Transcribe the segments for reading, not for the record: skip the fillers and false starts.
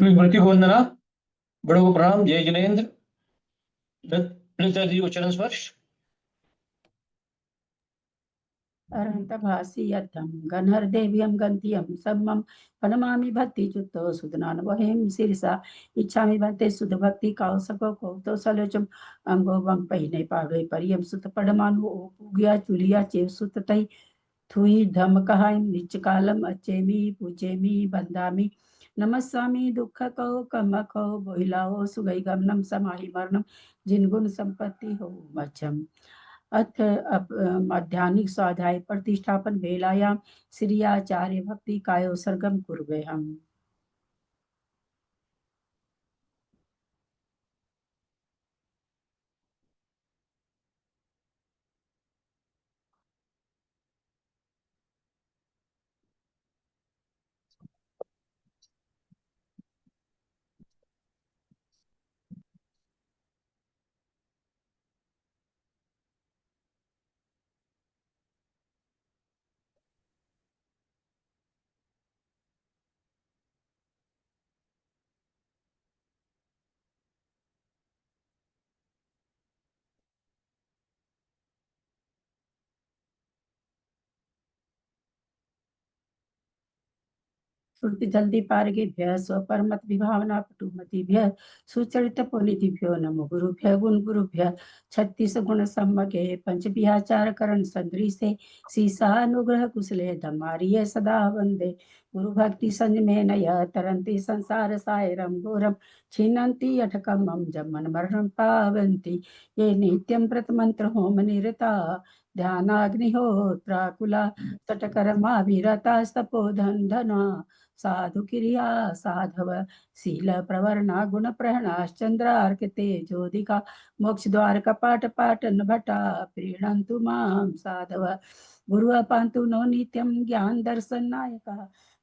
स्मृति को वंदना, बड़ों को प्रणाम। जय जिनेन्द्र। ललिता जी को चरण स्पर्श। अरहन्तभासि यद्धं गन्धर्देव्यं गन्त्यं सम्मं प्रणमामि भक्तियुक्तो सुदनानवहें शिरसा इच्छामि भन्ते सुधभक्ति कौसको कौतोसलोचम अंगो वं पहिने पाड़ोय परियम सुत पडमानु उगिया चुलिया चेव सुत तै थुई धम कहाय निच कालम अचेमी पूजेमी बंदामी नमस्वामी दुख कहो कम कहो बोहिलाओ सुगई गमनम समाहि मरणम जिनगुण संपत्ति हो मच्छम अथ माध्यानिक स्वाध्याय प्रतिष्ठापन वेलायां श्री आचार्य भक्ति कायो सर्गम कुर्वे हम। श्रुति जल्दी पारगेभ्यः स्वपरमत विभावना पटुमतिभ्यः सुचरित पुनिधिभ्यो नमो गुरुभ्यः गुण गुरुभ्यः 36 गुण सम्मके पंच विहाचार करण संदृशे सीसानुग्रह कुशले धमारिये सदा वंदे गुरु भक्ति संजमे नय तरंती संसार सायरम घोरम छिन्नन्ति अठकम मम जमन मरणं पावन्ति ये नित्यं प्रतमंत्र होम निरता ध्यानाग्निहोत्राकुला सटकर्माभिरता तपोधन साधु क्रिया साधव शील प्रवर्णा गुण प्रहणाश्चंद्रार्क तेजोदिका मोक्ष द्वार कपाट पाटन भटा प्रीणन्तु मां साधव गुरु पान्तु नो नित्यं ज्ञान दर्शन नायका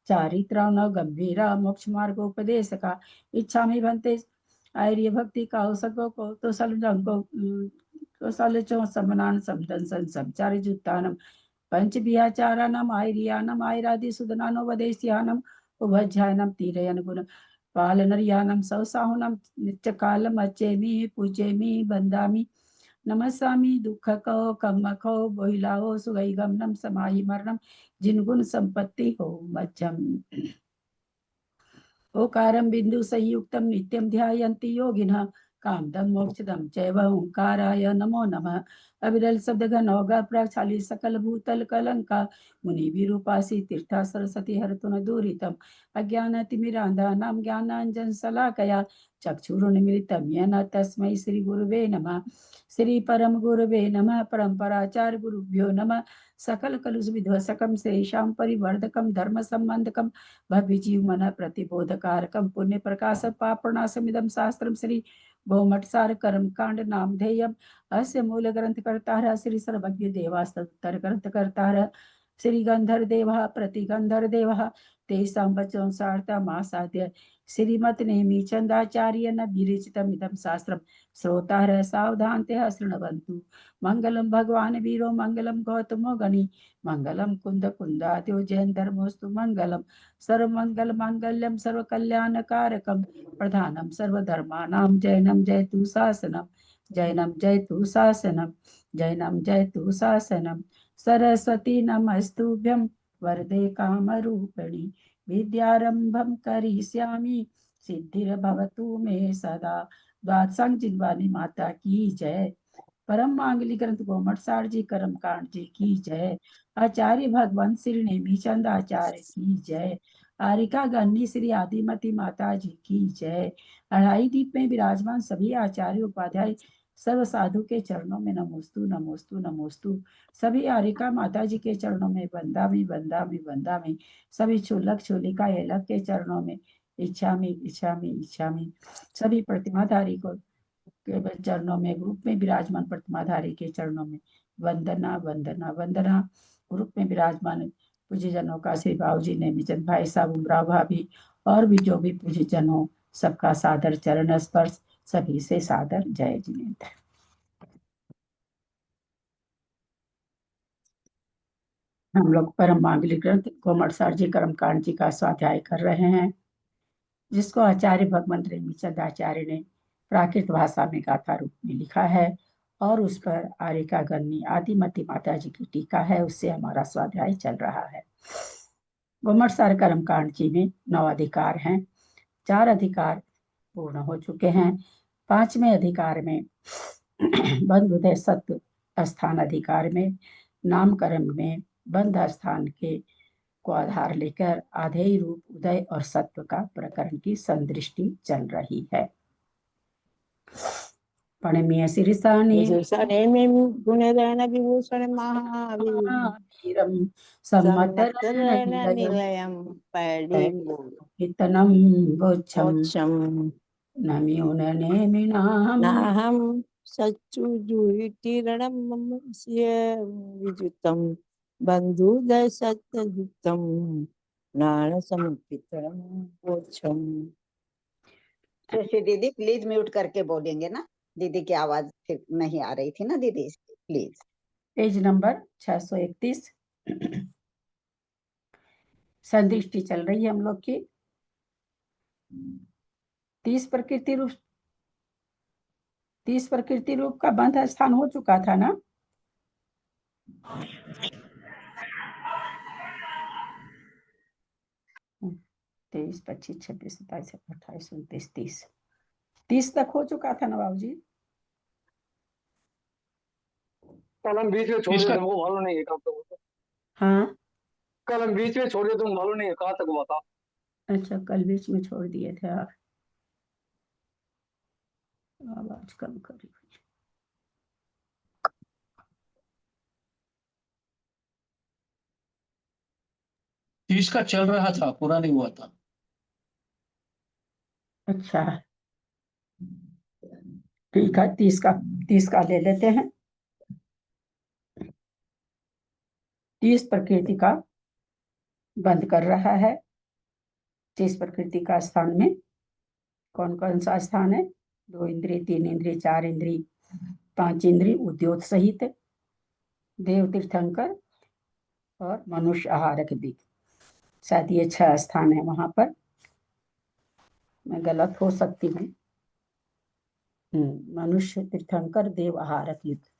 चारित्रा न गंभीरा मोक्ष मार्गोपदेशका इच्छामि भन्ते आर्य भक्ति कौसको को तो सलजंको तो सलचो समनान समदन संचारि जुत्तानम पंच बिहाचारानम आयरियानम आयरादि सुदनानो वदेश्यानम उभध्यायनम तीरयन गुण पालनरियानम सौसाहुनम नित्यकालम अचेमी पूजेमी बंदामी नमस्वामी दुख को कम खो बोहिलाओ सुगई गमनम समाहि मरणम जिनगुण संपत्ति हो मज्जम ओकारं बिंदु संयुक्तं नित्यं ध्यायन्ति योगिनः कामदं मोक्षदं चैव ओंकाराय नमो नमः अविरल शब्द घन होगा प्रक्षाली सकल भूतल कलंका मुनि विरूपासी तीर्था सरस्वती हरतुन दूरितम अज्ञान तिमिरांधा नाम ज्ञानांजन सलाकया चक्षुरुन्मिलितं येन तस्मै श्री गुरुवे नमः श्री परम गुरुवे नमः परंपराचार्य गुरुभ्यो नमः सकल कलुष विध्वसकम श्रेषां परिवर्धकम धर्म संबंधकम भव्य जीव मन प्रतिबोधकारकम पुण्य प्रकाश पापणासमिदम शास्त्रम श्री बहुमठसार कर्म कांड नामधेयम अस्य मूल ग्रंथ कर्ता श्री सर्वज्ञ देवास्तर ग्रंथ कर्ता श्री गंधर देवा प्रतिगंधर देवा तेषां वचोंसार्था मासाद्य श्रीमत नेमि चंदाचार्य न विरचितम इदम शास्त्रम श्रोतारः सावधानतः शृण्वन्तु मंगलम भगवान वीरो मंगलम गौतमो गणि मंगलम कुंद कुंदाद्यो जैन धर्मोस्तु मंगलम सर्वमंगल मांगल्यम सर्वकल्याणकारकम प्रधानम सर्वधर्माणां जैनम जयतु शासनम जैनम जयतु शासनम जैनम जयतु शासनम सरस्वती नमस्तुभ्यं वरदे कामरूपिणि विद्यारंभं करिष्यामि सिद्धिर्भवतु मे सदा। द्वादशांग जिनवानी माता की जय। परम मांगली ग्रंथ गोमटसार जी कर्म कांड जी की जय। आचार्य भगवान श्री नेमीचंद आचार्य की जय। आरिका गन्नी श्री आदिमती माता जी की जय। अढ़ाई दीप में विराजमान सभी आचार्य उपाध्याय सर्व साधु के चरणों में नमोस्तु नमोस्तु नमोस्तु। सभी आरिका माता जी के चरणों में बंदा में बंदा में सभी छोलक छोलिका एलक के चरणों में इच्छा में सभी प्रतिमाधारी को के चरणों में ग्रुप में विराजमान प्रतिमाधारी के चरणों में वंदना वंदना वंदना। ग्रुप में विराजमान पूज्य जनों का श्री बाबू जी ने मिचन भाई साहब उमराव भाभी और भी जो भी पूज्य जन हो सबका सादर चरण स्पर्श। सभी से सादर जय जिनेन्द्र। हम लोग परम मांगलिक ग्रंथ गोमटसार जी कर्मकांड जी का स्वाध्याय कर रहे हैं। जिसको आचार्य भगवंत रेणुचंद आचार्य ने प्राकृत भाषा में गाथा रूप में लिखा है, और उस पर आर्यिका गन्नी आदिमती माता जी की टीका है, उससे हमारा स्वाध्याय चल रहा है। गुम्मटसार कर्मकांड जी में 9 अधिकार हैं। 4 अधिकार पूर्ण हो चुके हैं। 5वें अधिकार में बंध उदय सत्व स्थान अधिकार में नामकरण में बंध स्थान के को आधार लेकर आधेय रूप उदय और सत्व का प्रकरण की संदृष्टि चल रही है। पणमीय सिरिसानी गुणरण विभूषण महावीर वीरम सम्मतरण निलयम हितनम वोच्छम मोक्षम नम्यूननेमिनाहम् नाहम सच्चुजुतिरणम विजुतम बंधुदय सत्ययुक्तम नान समुपितरम मोक्षम। सुश्री दीदी प्लीज म्यूट करके बोलेंगे ना, दीदी की आवाज फिर नहीं आ रही थी ना दीदी, प्लीज। पेज नंबर 631 संदृष्टि चल रही है हम लोग की। 30 प्रकृति रूप का बंध स्थान हो चुका था ना। तेईस 25 26 27 28 29 30 तक हो चुका था ना बाबू जी। कल हम बीच में छोड़ दिए, तुमको मालूम नहीं है कहाँ तक हुआ। हाँ कल हम बीच में छोड़ दिए, तुम मालूम नहीं है कहाँ तक हुआ था। अच्छा, कल बीच में छोड़ दिए थे आप। आवाज कम करी। तीस का चल रहा था, पूरा नहीं हुआ था। अच्छा ठीक है, 30 का ले लेते हैं। 30 प्रकृति का बंद कर रहा है। 30 प्रकृति का स्थान में कौन कौन सा स्थान है? 2 इंद्रिय, 3 इंद्रिय, 4 इंद्रिय, 5 इंद्रिय उद्योत सहित, देव तीर्थंकर और मनुष्य आहारक भी। शायद ये 6 स्थान है वहां पर, मैं गलत हो सकती हूँ। मनुष्य, तीर्थंकर, देव, आहारक युक्त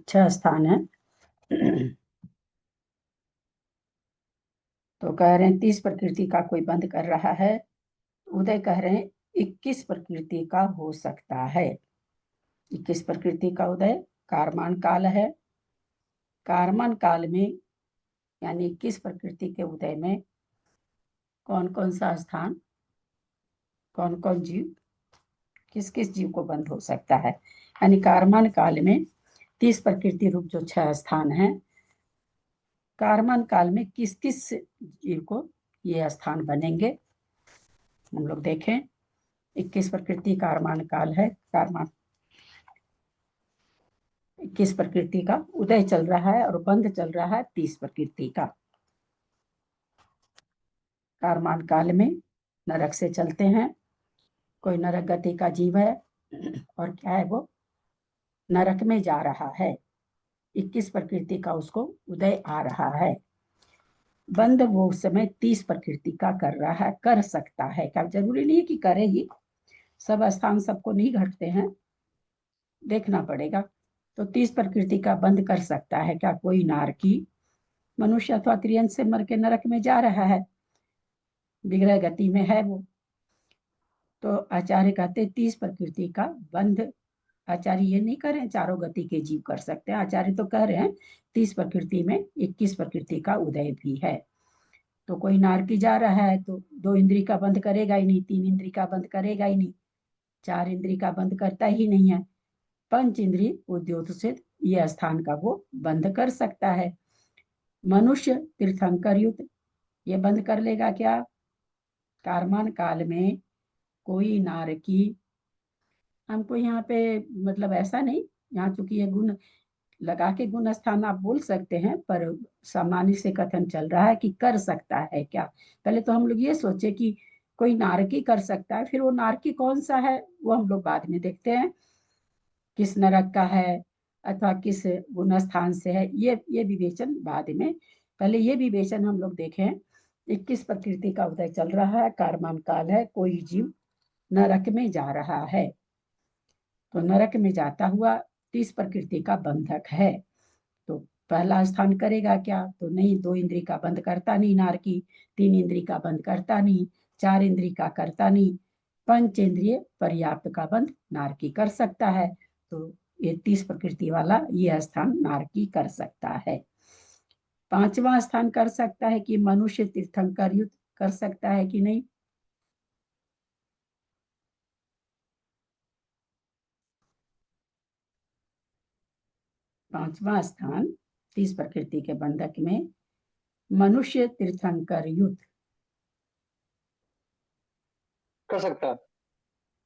6 स्थान है। तो कह रहे हैं 30 प्रकृति का कोई बंद कर रहा है। उदय कह रहे हैं 21 प्रकृति का हो सकता है। 21 प्रकृति का उदय कारमान काल है। कारमान काल में यानी 21 प्रकृति के उदय में कौन कौन सा स्थान, कौन कौन जीव, किस किस जीव को बंद हो सकता है। यानी कारमान काल में 30 प्रकृति रूप जो 6 स्थान है, कारमान काल में किस किस जीव को ये स्थान बनेंगे हम लोग देखें। 21 प्रकृति कारमान काल है। कारमान 21 प्रकृति का उदय चल रहा है और बंद चल रहा है 30 प्रकृति का। कारमान काल में नरक से चलते हैं। कोई नरक गति का जीव है और क्या है, वो नरक में जा रहा है। 21 प्रकृति का उसको उदय आ रहा है। बंद वो उस समय 30 प्रकृति का कर रहा है, कर सकता है। क्या जरूरी नहीं है कि करे ही, सब स्थान सबको नहीं घटते हैं, देखना पड़ेगा। तो 30 प्रकृति का बंद कर सकता है क्या? कोई नारकी मनुष्य अथवा त्रियंश से मर के नरक में जा रहा है, विग्रह गति में है वो, तो आचार्य कहते 30 प्रकृति का बंध। आचार्य ये नहीं कह रहे हैं चारों गति के जीव कर सकते हैं, आचार्य तो कह रहे हैं 30 प्रकृति में 21 प्रकृति का उदय भी है। तो कोई नारकी जा रहा है तो 2 इंद्रिय का बंद करेगा ही नहीं, 3 इंद्रिय का बंद करेगा ही नहीं, 4 इंद्रिय का बंद करता ही नहीं है। 5 इंद्रिय उद्योत से ये स्थान का वो बंद कर सकता है। मनुष्य तीर्थंकर युक्त ये बंद कर लेगा क्या? कारमान काल में कोई नारकी, हमको यहाँ पे मतलब ऐसा नहीं, यहाँ चूंकि ये गुण लगा के गुण स्थान आप बोल सकते हैं, पर सामान्य से कथन चल रहा है कि कर सकता है क्या। पहले तो हम लोग ये सोचे कि कोई नारकी कर सकता है, फिर वो नारकी कौन सा है वो हम लोग बाद में देखते हैं, किस नरक का है अथवा किस गुण स्थान से है, ये विवेचन बाद में। पहले ये विवेचन हम लोग देखें 21 प्रकृति का उदय चल रहा है, कारमान काल है, कोई जीव नरक में जा रहा है। तो नरक में जाता हुआ 30 प्रकृति का बंधक है। तो पहला स्थान करेगा क्या? तो नहीं, 2 इंद्री का बंध करता नहीं नारकी, 3 इंद्री का बंध करता नहीं, 4 इंद्री का करता नहीं, पंच इंद्रिय पर्याप्त का बंध नारकी कर सकता है। तो ये 30 प्रकृति वाला ये स्थान नारकी कर सकता है। 5वां स्थान कर सकता है कि मनुष्य तीर्थंकर युद्ध कर सकता है कि नहीं? पांचवा स्थान 30 प्रकृति के बंधक में मनुष्य तीर्थंकर युद्ध कर सकता है।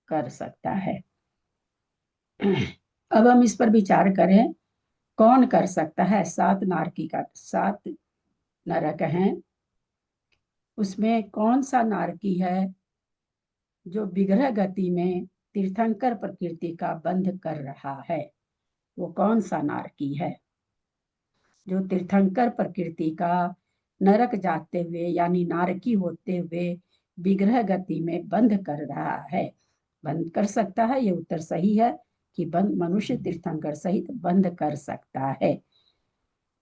कर सकता है। अब हम इस पर विचार करें, कौन कर सकता है? 7 नारकी का 7 नरक हैं, उसमें कौन सा नारकी है जो विग्रह गति में तीर्थंकर प्रकृति का बंध कर रहा है? वो कौन सा नारकी है जो तीर्थंकर प्रकृति का नरक जाते हुए यानी नारकी होते हुए विग्रह गति में बंध कर रहा है? बंद कर सकता है, ये उत्तर सही है कि बंद मनुष्य तीर्थंकर सहित बंद कर सकता है।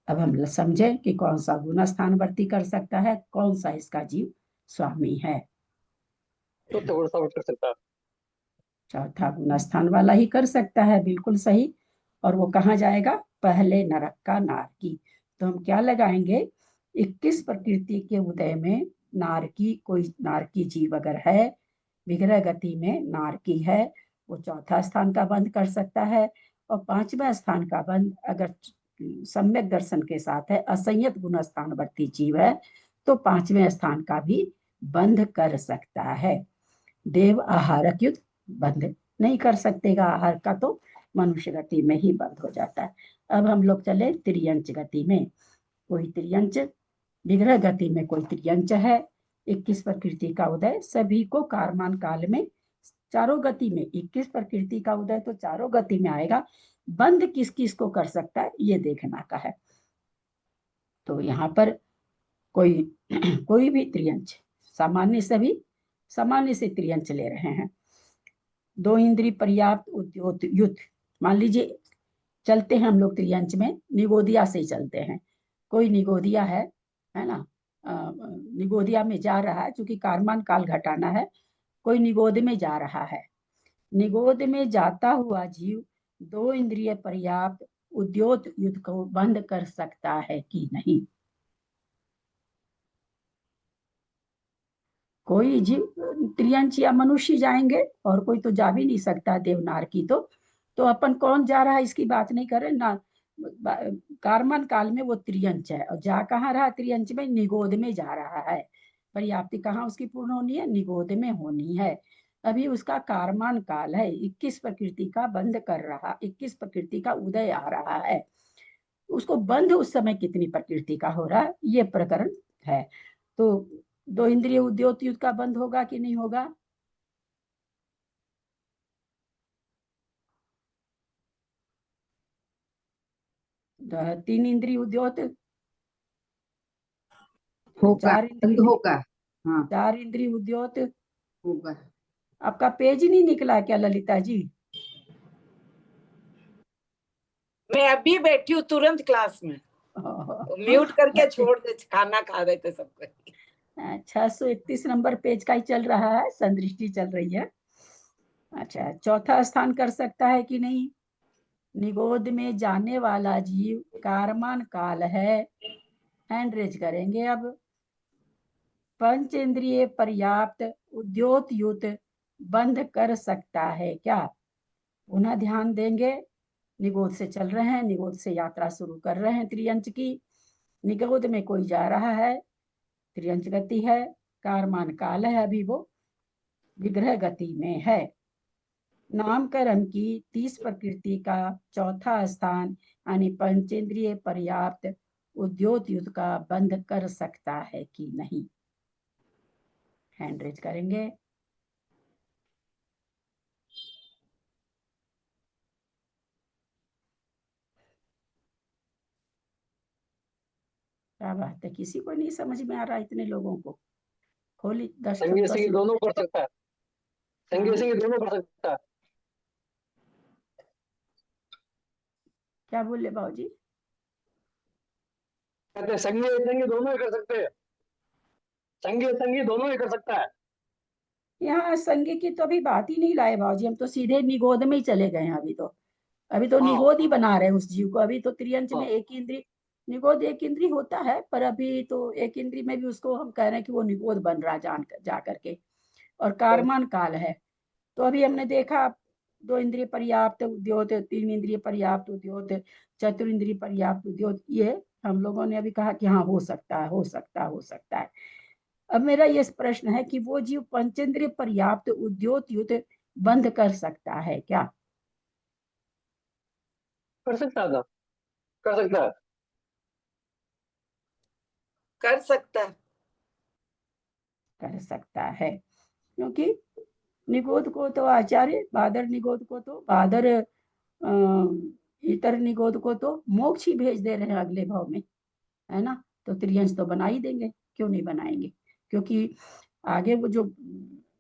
अब हम समझे कि कौन सा गुण स्थानवर्ती कर सकता है, कौन सा इसका जीव स्वामी है। तो साबित कर सकता है। चौथा गुण स्थान वाला ही कर सकता है, बिल्कुल सही। और वो कहाँ जाएगा? पहले नरक का नारकी। तो हम क्या लगाएंगे? 21 प्रकृति के उदय में नारकी, कोई नारकी जीव अगर है, विग्रह गति में नारकी है, वो चौथा स्थान का बंद कर सकता है। और 5वें स्थान का बंद अगर सम्यक दर्शन के साथ है, असंयत गुण स्थानवर्ती जीव है, तो 5वें स्थान का भी बंद कर सकता है। देव आहारक युद्ध बंद नहीं कर सकतेगा, आहार का तो मनुष्य गति में ही बंद हो जाता है। अब हम लोग चले त्रियंच गति में। कोई त्रियंच विग्रह गति में कोई त्रियंच है, 21 प्रकृति का उदय सभी को कारमान काल में चारों गति में 21 प्रकृति का उदय तो चारों गति में आएगा। बंद किस किस को कर सकता है ये देखना का है। तो यहाँ पर कोई कोई भी त्रियंच, सामान्य सभी सामान्य से त्रियंच ले रहे हैं। 2 इंद्री पर्याप्त उद्योत युद्ध, मान लीजिए चलते हैं हम लोग त्रियंच में, निगोदिया से चलते हैं। कोई निगोदिया है ना, निगोदिया में जा रहा है, चूंकि कारमान काल घटाना है, कोई निगोद में जा रहा है। निगोद में जाता हुआ जीव 2 इंद्रिय पर्याप्त उद्योत युद्ध को बंद कर सकता है कि नहीं? कोई जीव त्रियंच या मनुष्य जाएंगे, और कोई तो जा भी नहीं सकता देवनार की। तो अपन कौन जा रहा है इसकी बात नहीं कर रहे ना। कारमन काल में वो त्रियंच है, और जा कहाँ रहा? त्रियंच में, निगोद में जा रहा है। पर्याप्ति कहाँ उसकी पूर्ण होनी है? निगोद में होनी है। अभी उसका कारमान काल है, 21 प्रकृति का बंद कर रहा, 21 प्रकृति का उदय आ रहा है। उसको बंध उस समय कितनी प्रकृति का हो रहा है, ये प्रकरण है। तो 2 इंद्रिय उद्योत युद्ध का बंद होगा कि नहीं होगा? तो 3 इंद्रिय उद्योत, होगा, 4 बंद इंद्रिय, होगा। हाँ 4 इंद्रिय उद्योत। होगा। आपका पेज ही नहीं निकला क्या ललिता जी? मैं अभी बैठी हूँ तुरंत क्लास में, म्यूट करके छोड़ दे, खाना खा रहे थे सबको। 631 नंबर पेज का ही चल रहा है, संदृष्टि चल रही है। अच्छा, चौथा स्थान कर सकता है कि नहीं? निगोद में जाने वाला जीव कारमान काल है, हैंड रेज करेंगे। अब पंच इंद्रिय पर्याप्त उद्योत युद्ध बंद कर सकता है क्या? पुनः ध्यान देंगे, निगोद से चल रहे हैं, निगोद से यात्रा शुरू कर रहे हैं त्रियंच की। निगोद में कोई जा रहा है, त्रियंच गति है, कारमान काल है, अभी वो विग्रह गति में है। नामकरण की 30 प्रकृति का चौथा स्थान यानी पंचेंद्रिय पर्याप्त उद्योत युद्ध का बंद कर सकता है कि नहीं? हैंड रेज करेंगे। क्या बात है, किसी को नहीं समझ में आ रहा, इतने लोगों को। खोली 10 संगी संगी दोनों कर सकता है, संगी हाँ, संगी दोनों कर सकता है। क्या बोले बाबूजी? कहते हैं संगी संगी दोनों ही कर सकते हैं, संगी संगी दोनों ही कर सकता है। यहाँ संगी की तो अभी बात ही नहीं लाए बाबूजी, हम तो सीधे निगोद में ही चले गए हैं। अभी तो हाँ निगोद ही बना रहे हैं उस जीव को। अभी तो त्रियंच में हाँ एक इंद्री, निगोद एक इंद्री होता है, पर अभी तो एक इंद्री में भी उसको हम कह रहे हैं कि वो निगोद बन रहा जा करके। और कारमान काल है, तो अभी हमने देखा 2 इंद्रिय पर्याप्त उद्योत, 3 इंद्रिय पर्याप्त उद्योत, 4 इंद्रिय पर्याप्त उद्योत, ये हम लोगों ने अभी कहा कि हाँ हो सकता है, हो सकता है, हो सकता है। अब मेरा ये प्रश्न है कि वो जीव पंचेंद्रिय पर्याप्त उद्योत युत बंद कर सकता है क्या? कर सकता था, कर सकता है। कर सकता है। कर सकता है, क्योंकि निगोद को तो आचार्य बादर निगोद को तो बादर इतर निगोद को तो मोक्ष ही भेज दे रहे हैं अगले भाव में, है ना? तो त्रियंश तो बना ही देंगे, क्यों नहीं बनाएंगे? क्योंकि आगे वो जो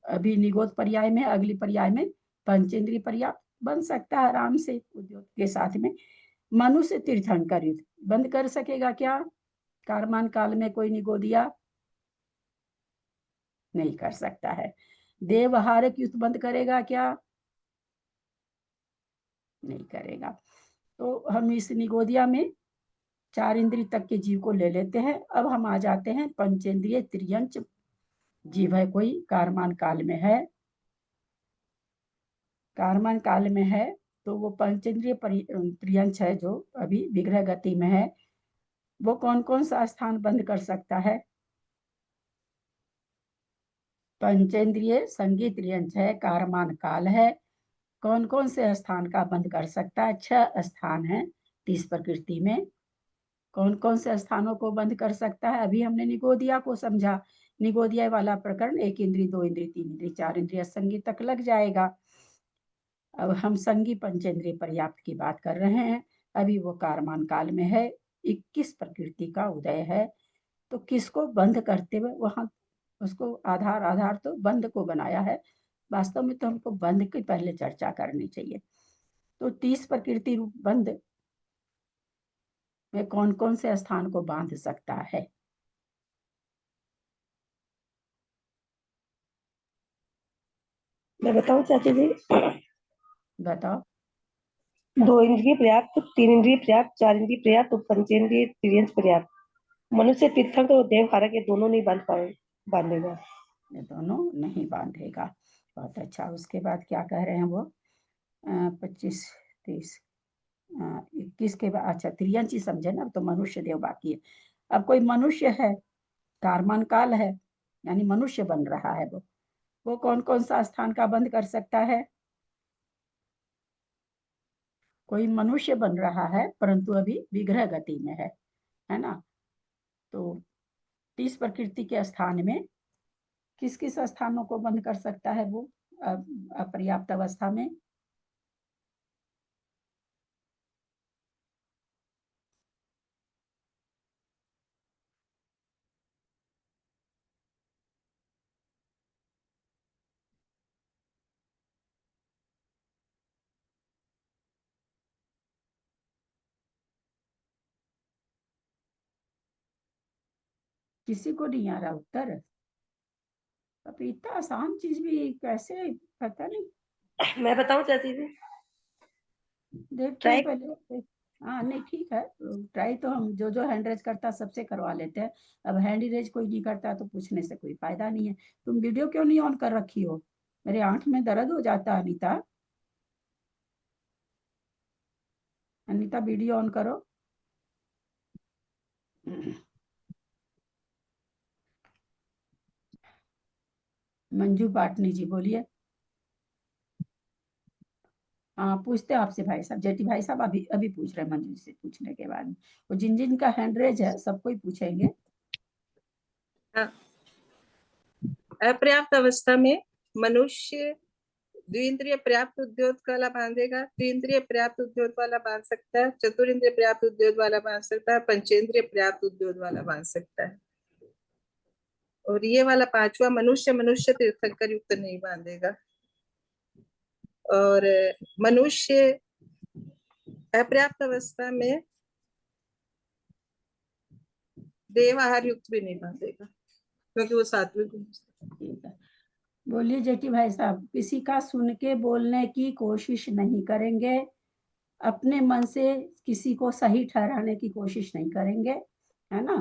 अभी निगोद पर्याय में, अगली पर्याय में पंचेंद्रिय पर्याय बन सकता है आराम से उद्योग के साथ में। मनुष्य तीर्थंकर युद्ध बंद कर सकेगा क्या कारमान काल में कोई निगोदिया? नहीं कर सकता है। देवहारक युद्ध बंद करेगा क्या? नहीं करेगा। तो हम इस निगोदिया में 4 इंद्रिय तक के जीव को ले लेते हैं। अब हम आ जाते हैं पंचेंद्रिय त्रियंच जीव है कोई, कारमान काल में है, कारमान काल में है, तो वो पंचेंद्रिय त्रियंच है जो अभी विग्रह गति में है, वो कौन कौन सा स्थान बंद कर सकता है? पंचेंद्रिय संगीत त्रियंच है, कारमान काल है, कौन कौन से स्थान का बंद कर सकता है? 6 स्थान है 30 प्रकृति में। कौन कौन से स्थानों को बंद कर सकता है? अभी हमने निगोदिया को समझा, निगोदिया वाला प्रकरण 1 इंद्रिय 2 इंद्रिय 3 इंद्रिय 4 इंद्रिय संगी तक लग जाएगा। अब हम संगी पंचेंद्रिय पर्याप्त की बात कर रहे हैं। अभी वो कारमान काल में है, 21 प्रकृति का उदय है, तो किसको बंद करते हुए वहां उसको आधार तो बंद को बनाया है। वास्तव में तो हमको बंद की पहले चर्चा करनी चाहिए। तो 30 प्रकृति रूप बंद में कौन कौन से स्थान को बांध सकता है? मैं बताऊं चाची जी? बताओ। 2 इंद्रिय पर्याप्त, 3 इंद्रिय पर्याप्त, 4 इंद्रिय पर्याप्त और पंचेंद्रिय त्रियंच पर्याप्त। मनुष्य तीर्थंकर और देवहारक ये दोनों नहीं बांधेगा। ये दोनों नहीं बांधेगा। बहुत अच्छा। उसके बाद क्या कह रहे हैं वो? 25 30 21 के बाद, अच्छा त्रियंच ही समझे ना, अब तो मनुष्य देव बाकी है। अब कोई मनुष्य है, कारमान काल है, यानी मनुष्य बन रहा है, वो कौन कौन सा स्थान का बंद कर सकता है? कोई मनुष्य बन रहा है परंतु अभी विग्रह गति में है ना? तो 30 प्रकृति के स्थान में किस किस स्थानों को बंद कर सकता है वो अपर्याप्त अवस्था में? किसी को नहीं आ रहा उत्तर? अब इतना आसान चीज भी कैसे, पता नहीं। मैं बताऊं चाची जी? देखते हैं ट्राई पहले। हाँ नहीं ठीक है, ट्राई तो हम जो जो हैंड रेज करता है सबसे करवा लेते हैं। अब हैंड रेज कोई नहीं करता तो पूछने से कोई फायदा नहीं है। तुम वीडियो क्यों नहीं ऑन कर रखी हो? मेरे आंख में दर्द हो जाता है। अनीता, अनीता वीडियो ऑन करो। मंजू पाटनी जी बोलिए। हाँ पूछते हैं आपसे भाई साहब, जेठी भाई साहब अभी अभी पूछ रहे हैं मंजू से पूछने के बाद। वो जिन जिन का हैंड रेज है सबको ही पूछेंगे। अपर्याप्त अवस्था में मनुष्य द्विइंद्रिय पर्याप्त उद्योग वाला बांधेगा, त्रिइंद्रिय पर्याप्त उद्योग वाला बांध सकता है, चतुरिंद्रिय पर्याप्त उद्योग वाला बांध सकता है, पंचेंद्रिय पर्याप्त उद्योग वाला बांध सकता है। और ये वाला पांचवा मनुष्य तीर्थंकर युक्त नहीं बांधेगा। और मनुष्य अपर्याप्त अवस्था में देव आहार युक्त भी नहीं बांधेगा, क्योंकि वो सात्विक गुण। ठीक है, बोलिए जेठी भाई साहब। किसी का सुन के बोलने की कोशिश नहीं करेंगे, अपने मन से किसी को सही ठहराने की कोशिश नहीं करेंगे, है ना?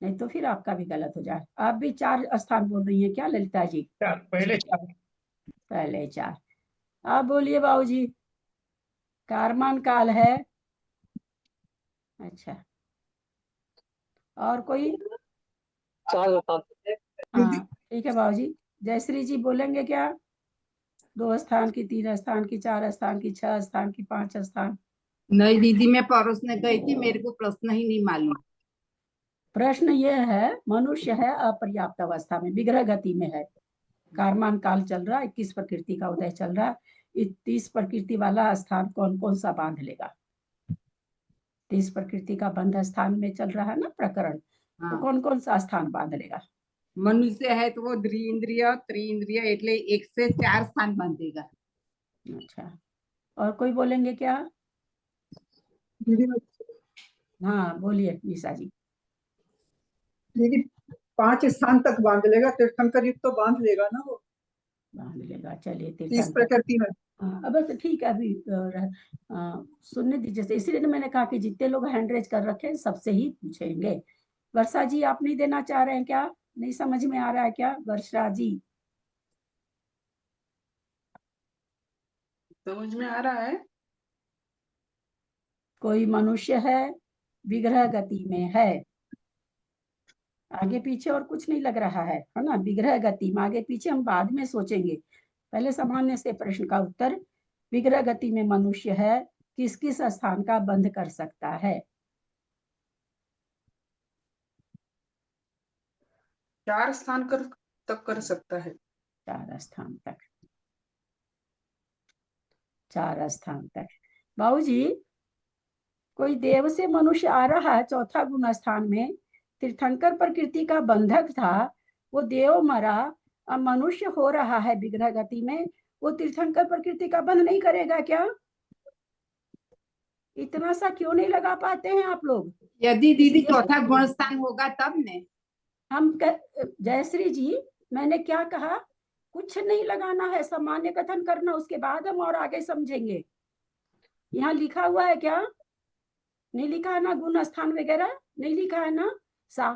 नहीं तो फिर आपका भी गलत हो जाए। आप भी 4 स्थान बोल रही हैं क्या ललिता जी? पहले 4। पहले 4। आप बोलिए बाबूजी। कारमान काल है। अच्छा, और कोई? 4 स्थान। हाँ ठीक है बाबूजी। जयश्री जी बोलेंगे क्या? 2 स्थान की, 3 स्थान की, 4 स्थान की, 6 स्थान की, 5 स्थान? नहीं दीदी, मैं परोसने गई थी, मेरे को प्रश्न ही नहीं मालूम। प्रश्न ये है, मनुष्य है अपर्याप्त अवस्था में, विग्रह गति में है, कारमान काल चल रहा, 21 प्रकृति का उदय चल रहा। 30 प्रकृति वाला स्थान कौन कौन सा बांध लेगा? 30 प्रकृति का बंध स्थान में चल रहा है ना प्रकरण, तो हाँ। कौन कौन सा स्थान बांध लेगा? मनुष्य है तो वो द्विइंद्रिय त्रिइंद्रिय એટલે 1 से 4 स्थान बांधेगा। अच्छा, और कोई बोलेंगे क्या? दीदी हाँ बोलिए निशा जी। दीदी 5 स्थान तक बांध लेगा, तीर्थंकर युक्त तो बांध लेगा ना वो, बांध लेगा। चलिए 30 तीर्थंकर। प्रकृति में। हाँ, अब बस ठीक है, अभी सुनने दीजिए। इसीलिए तो मैंने कहा कि जितने लोग हैंड रेज कर रखे हैं सबसे ही पूछेंगे। वर्षा जी आप नहीं देना चाह रहे हैं क्या? नहीं समझ में आ रहा है क्या वर्षा जी? समझ में आ रहा है। कोई मनुष्य है, विग्रह गति में है, आगे पीछे और कुछ नहीं लग रहा है ना? विग्रह गति में आगे पीछे हम बाद में सोचेंगे, पहले सामान्य से प्रश्न का उत्तर। विग्रह गति में मनुष्य है, किस किस स्थान का बंध कर सकता है? 4 स्थान तक कर सकता है। 4 स्थान तक, 4 स्थान तक। बाबूजी, कोई देव से मनुष्य आ रहा है चौथा गुण स्थान में, तीर्थंकर प्रकृति का बंधक था, वो देव मरा, अब मनुष्य हो रहा है विग्रह गति में, वो तीर्थंकर प्रकृति का बंध नहीं करेगा क्या? इतना सा क्यों नहीं लगा पाते हैं आप लोग? यदि दीदी चौथा गुण स्थान होगा तब ने। जयश्री जी, मैंने क्या कहा? कुछ नहीं लगाना है, सामान्य कथन करना, उसके बाद हम और आगे समझेंगे। यहाँ लिखा हुआ है क्या? नहीं लिखा है ना? गुण स्थान वगैरह नहीं लिखा है ना?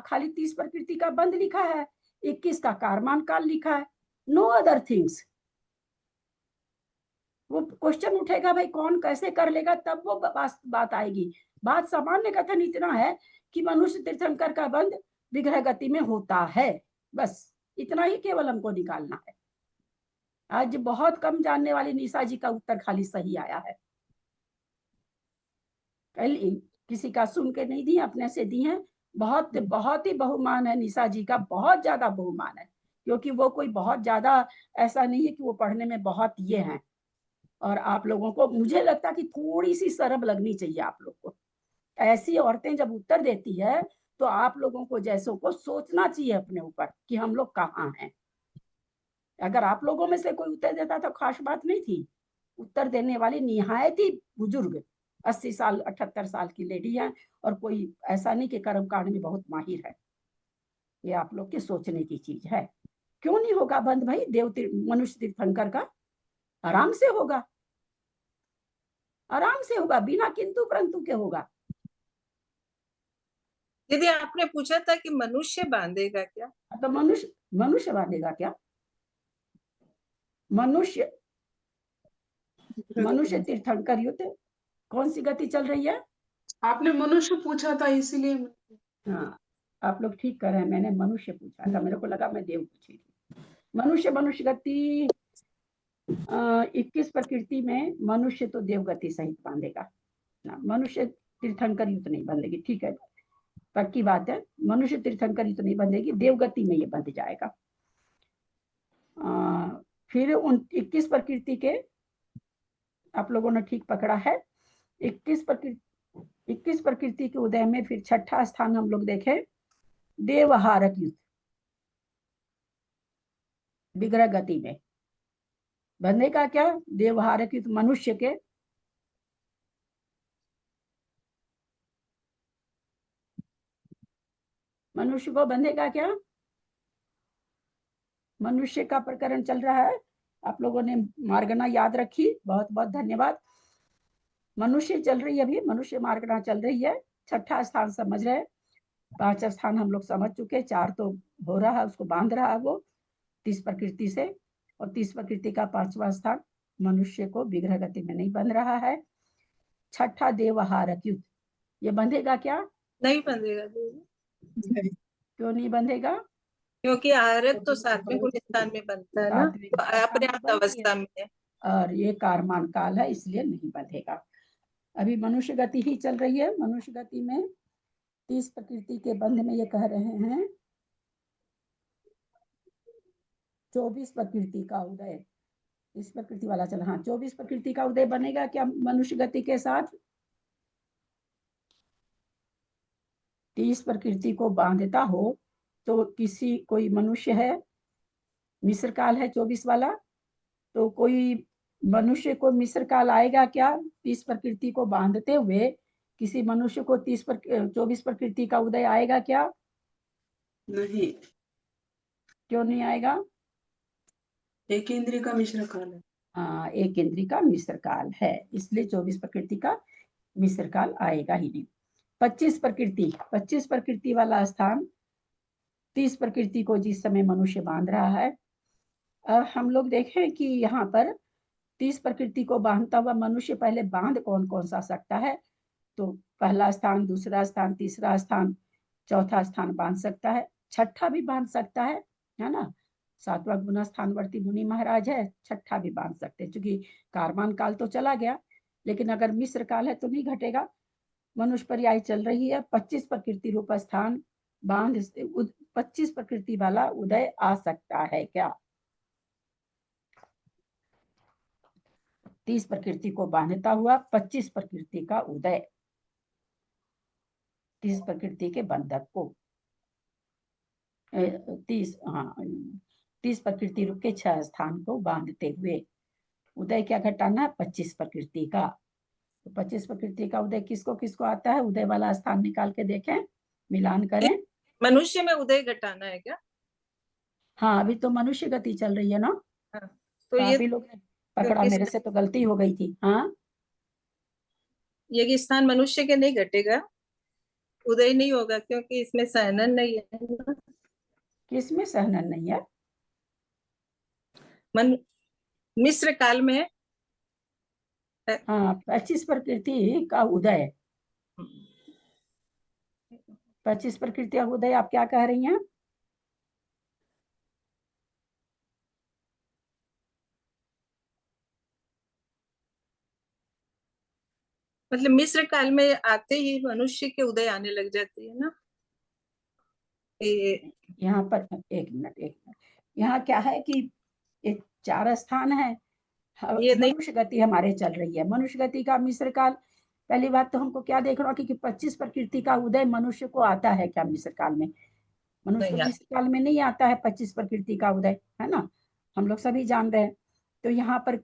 खाली 30 प्रकृति का बंध लिखा है, 21 का कारमान काल लिखा है, नो अदर थिंग्स। वो क्वेश्चन उठेगा भाई कौन कैसे कर लेगा, तब वो बात आएगी। बात सामान्य कथन इतना है कि मनुष्य तीर्थंकर का बंध विग्रह गति में होता है, बस इतना ही केवल हमको निकालना है। आज बहुत कम जानने वाली निशा जी का उत्तर खाली सही आया है। किसी का सुन के नहीं दी, अपने से दी है। बहुत बहुत ही बहुमान है निशा जी का, बहुत ज्यादा बहुमान है, क्योंकि वो कोई बहुत ज्यादा ऐसा नहीं है कि वो पढ़ने में बहुत ये हैं। और आप लोगों को मुझे लगता कि थोड़ी सी शर्म लगनी चाहिए आप लोग को। ऐसी औरतें जब उत्तर देती है तो आप लोगों को जैसों को सोचना चाहिए अपने ऊपर कि हम लोग कहाँ हैं। अगर आप लोगों में से कोई उत्तर देता तो खास बात नहीं थी। उत्तर देने वाली निहायत ही बुजुर्ग 80 साल 78 साल की लेडी है, और कोई ऐसा नहीं कि कर्म कांड में बहुत माहिर है। ये आप लोग के सोचने की चीज है। क्यों नहीं होगा बंद भाई? मनुष्य तीर्थंकर का आराम से होगा, आराम से होगा, बिना किंतु परंतु के होगा। दीदी आपने पूछा था कि मनुष्य बांधेगा क्या? तो मनुष्य बांधेगा क्या? मनुष्य तीर्थंकर युद्ध कौन सी गति चल रही है? आपने मनुष्य पूछा था इसीलिए। हाँ, आप लोग ठीक कर रहे हैं, मैंने मनुष्य पूछा था, मेरे को लगा मैं देव पूछी थी। मनुष्य गति 21 प्रकृति में मनुष्य तो देव गति सहित बांधेगा ना, मनुष्य तीर्थंकर युद्ध नहीं बांधेगी। ठीक है, पक्की बात है, मनुष्य तीर्थंकर युद्ध नहीं बांधेगी, देवगति में ये बंध जाएगा। फिर उन 21 प्रकृति के आप लोगों ने ठीक पकड़ा है। 21 प्रकृति के उदय में फिर छठा स्थान हम लोग देखें, देवहारक युद्ध, विग्रह गति में बंधेगा क्या? देवहारक युद्ध मनुष्य के को बंधेगा क्या? मनुष्य का प्रकरण चल रहा है, आप लोगों ने मार्गना याद रखी, बहुत बहुत धन्यवाद। मनुष्य चल रही है, अभी मनुष्य मार्गना चल रही है। छठा स्थान समझ रहे, 5 स्थान हम लोग समझ चुके, 4 तो हो रहा है, उसको बांध रहा है वो 30 प्रकृति से, और 30 प्रकृति का 5वां स्थान मनुष्य को विग्रह गति में नहीं बंध रहा है। छठा देवहारक युद्ध, ये बंधेगा क्या? नहीं बंधेगा। क्यों नहीं बंधेगा? क्योंकि आहारक तो 7वें गुण स्थान में बनता है ना, अपने अवस्था में, और ये कारमान काल है, इसलिए नहीं बंधेगा। अभी मनुष्य गति ही चल रही है। मनुष्य गति में 30 प्रकृति के बंध में ये कह रहे हैं 24 प्रकृति का उदय, इस प्रकृति वाला चल, हाँ 24 प्रकृति का उदय बनेगा क्या मनुष्य गति के साथ? 30 प्रकृति को बांधता हो तो किसी कोई मनुष्य है, मिस्र काल है 24 वाला, तो कोई मनुष्य को मिस्र काल आएगा क्या 30 प्रकृति को बांधते हुए? किसी मनुष्य को 24 प्रकृति का उदय आएगा क्या? नहीं, क्यों नहीं आएगा? एक इंद्रिय का मिश्र काल है। हाँ, एक इंद्रिय का मिश्र काल है, इसलिए 24 प्रकृति का मिश्र काल आएगा ही नहीं। 25 प्रकृति वाला स्थान 30 प्रकृति को जिस समय मनुष्य बांध रहा है, अब हम लोग देखें कि यहाँ पर 30 प्रकृति को बांधता हुआ मनुष्य पहले बांध कौन कौन सा सकता है? तो पहला स्थान, दूसरा स्थान, तीसरा स्थान, चौथा स्थान बांध सकता है, छठा भी बांध सकता है ना। 7वां गुना स्थानवर्ती मुनि महाराज है, छठा भी बांध सकते हैं, क्योंकि कारमान काल तो चला गया, लेकिन अगर मिश्र काल है तो नहीं घटेगा। मनुष्य पर्याय चल रही है, 25 प्रकृति रूप स्थान बांध 25 प्रकृति वाला उदय आ सकता है क्या? 30 प्रकृति को बांधता हुआ 25 प्रकृति का उदय, 30 प्रकृति के बंधक को 30 प्रकृति रूप के 6 स्थान को बांधते हुए उदय क्या घटाना है? 25 प्रकृति का। तो 25 प्रकृति का उदय किसको किसको आता है? उदय वाला स्थान निकाल के देखें, मिलान करें। मनुष्य में उदय घटाना है क्या? हाँ, अभी तो मनुष्य गति चल रही है ना। हाँ, तो ये काफी लोग पकड़ा, मेरे से तो गलती हो गई थी। हाँ, ये स्थान मनुष्य के नहीं घटेगा, उदय नहीं होगा, क्योंकि इसमें सहनन नहीं है ना। किसमें सहनन नहीं है? मिस्र काल में हाँ, 25 प्रकृति का उदय, 25 प्रकृति का उदय आप क्या कह रही हैं? मतलब मिस्र काल में आते ही मनुष्य के उदय आने लग जाती है ना। यहाँ पर एक मिनट, यहाँ क्या है कि एक 4 स्थान है, ये नहीं, मनुष्य गति हमारे चल रही है, मनुष्य गति का मिस्र काल। पहली बात तो हमको क्या देख रहा हूँ कि 25 प्रकृति का उदय मनुष्य को आता है क्या मिस्र काल में? मनुष्य को मिस्र काल में नहीं आता है 25 प्रकृति का उदय, है ना, हम लोग सभी जान रहे हैं। तो यहाँ पर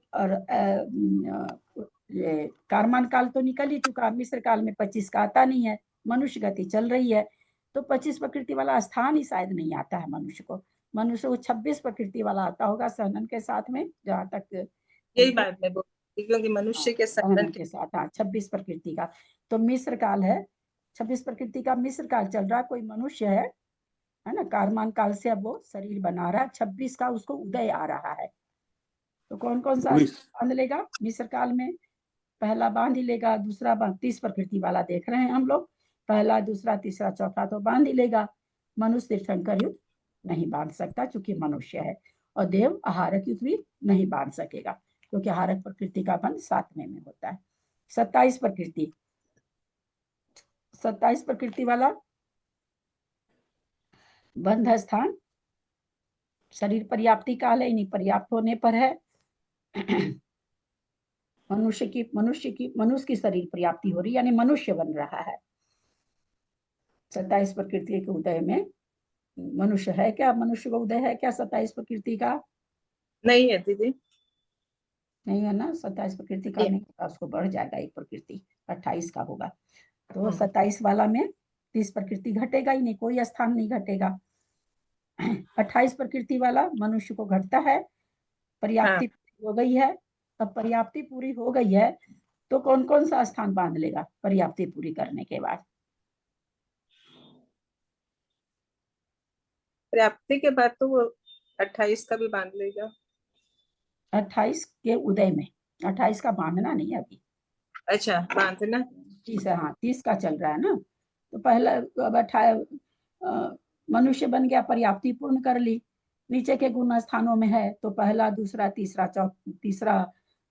ये कारमान काल तो निकल ही चुका, मिस्र काल में 25 का आता नहीं है, मनुष्य गति चल रही है, तो 25 प्रकृति वाला स्थान ही शायद नहीं आता है मनुष्य को। मनुष्य को 26 प्रकृति वाला आता होगा सहनन के साथ में, जहाँ तक यही बात मैं बोलती, क्योंकि मनुष्य के सहनन के साथ, हाँ 26 प्रकृति का तो मिस्र काल है, 26 प्रकृति का मिस्र काल चल रहा, कोई मनुष्य है ना, कारमान काल से अब वो शरीर बना रहा है, 26 का उसको उदय आ रहा है। तो कौन कौन सा बांध लेगा मिस्र काल में? पहला बांध ही लेगा, दूसरा बांध 30 प्रकृति वाला देख रहे हैं हम लोग, पहला, दूसरा, तीसरा, चौथा तो बांध ही लेगा। मनुष्य तीर्थंकर युद्ध नहीं बांध सकता क्योंकि मनुष्य है, और देव आहारक युद्ध भी नहीं बांध सकेगा क्योंकि आहारक प्रकृति का बंध 7वें में होता है। 27 प्रकृति, 27 प्रकृति वाला बंध स्थान शरीर पर्याप्ति काल है, नहीं पर्याप्त होने पर है मनुष्य की शरीर पर्याप्ति हो रही, यानी मनुष्य बन रहा है। 27 प्रकृति के उदय में मनुष्य है क्या? मनुष्य का उदय है क्या 27 प्रकृति का? नहीं है दीदी। नहीं है ना, 27 प्रकृति का नहीं, उसको बढ़ जाएगा एक प्रकृति, 28 का होगा। तो 27 वाला में 30 प्रकृति घटेगा ही नहीं, कोई स्थान नहीं घटेगा। 28 प्रकृति वाला मनुष्य को घटता है। पर्याप्ति हो गई है। अब पर्याप्ति पूरी हो गई है तो कौन कौन सा स्थान बांध लेगा पर्याप्ति पूरी करने के बाद? प्राप्ति के बाद तो वो 28 का भी बांध लेगा। 28 के उदय में, 28 का बांधना नहीं है अभी। अच्छा, बांधना 30 है, हाँ 30 का चल रहा है ना। तो पहला अब मनुष्य बन गया, पर्याप्ति पूर्ण कर ली, नीचे के गुण स्थानों में है तो पहला दूसरा तीसरा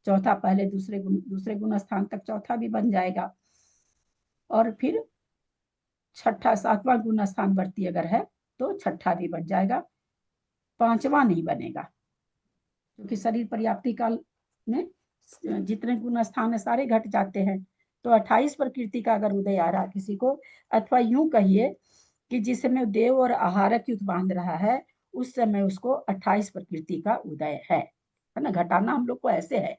चौथा, पहले दूसरे गुण स्थान तक चौथा भी बन जाएगा, और फिर छठा सातवां गुण स्थान वर्ती अगर है तो छठा भी बन जाएगा, पांचवा नहीं बनेगा, क्योंकि शरीर पर्याप्ति काल में जितने गुण स्थान है सारे घट जाते हैं। तो 28 प्रकृति का अगर उदय आ रहा किसी को, अथवा यूं कहिए कि जिस समय देव और आहारक युद्ध बांध रहा है उस समय उसको 28 प्रकृति का उदय है ना। घटाना हम लोग को ऐसे है,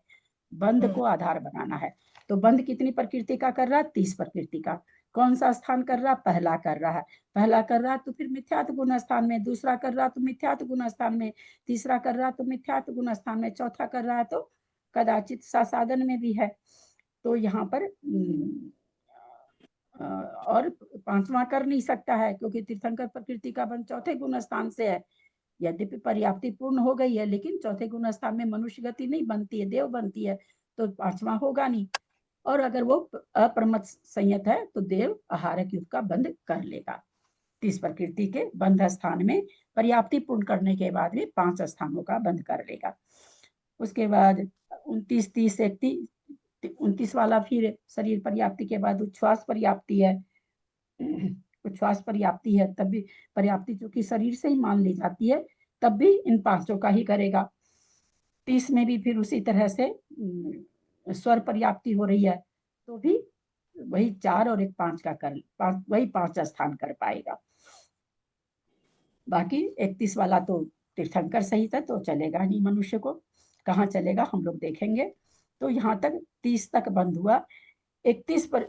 बंध को आधार बनाना है। तो बंध कितनी प्रकृति का कर रहा है? 30 प्रकृति का। कौन सा स्थान कर रहा? पहला कर रहा है। पहला कर रहा तो फिर मिथ्यात्व गुण स्थान में, दूसरा कर रहा तो मिथ्यात्व गुण स्थान में, तीसरा कर रहा तो मिथ्यात्व गुण स्थान में, चौथा कर रहा है तो कदाचित साधन में भी है। तो यहाँ पर और पांचवा कर नहीं सकता है, क्योंकि तीर्थंकर प्रकृति का बंध चौथे गुण स्थान से है। यद्यपि पर्याप्ति पूर्ण हो गई है लेकिन चौथे गुण स्थान में मनुष्य गति नहीं बनती है, देव बनती है, तो पांचवा होगा नहीं। और अगर वो अप्रमत संयत है तो देव आहारक युद्ध का बंध कर लेगा। 30 प्रकृति के बंध स्थान में पर्याप्ति पूर्ण करने के बाद भी 5 स्थानों का बंध कर लेगा। उसके बाद 29, 30, 29 वाला फिर शरीर पर्याप्ति के बाद उच्छ्वास पर्याप्ति है। उच्छ्वास पर्याप्ति है तब भी पर्याप्ति चूंकि शरीर से ही मान ली जाती है, तब भी इन पांचों का ही करेगा। 30 में भी फिर उसी तरह से स्वर पर्याप्ति हो रही है तो भी वही 4 और एक 5 का कर वही 5 स्थान कर पाएगा। बाकी 31 वाला तो तीर्थंकर सहित है तो चलेगा नहीं, मनुष्य को कहाँ चलेगा हम लोग देखेंगे। तो यहाँ तक 30 तक बंद हुआ। 31 पर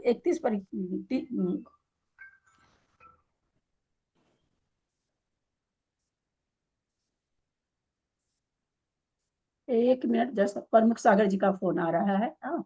एक मिनट, जस्ट प्रमुख सागर जी का फोन आ रहा है। हाँ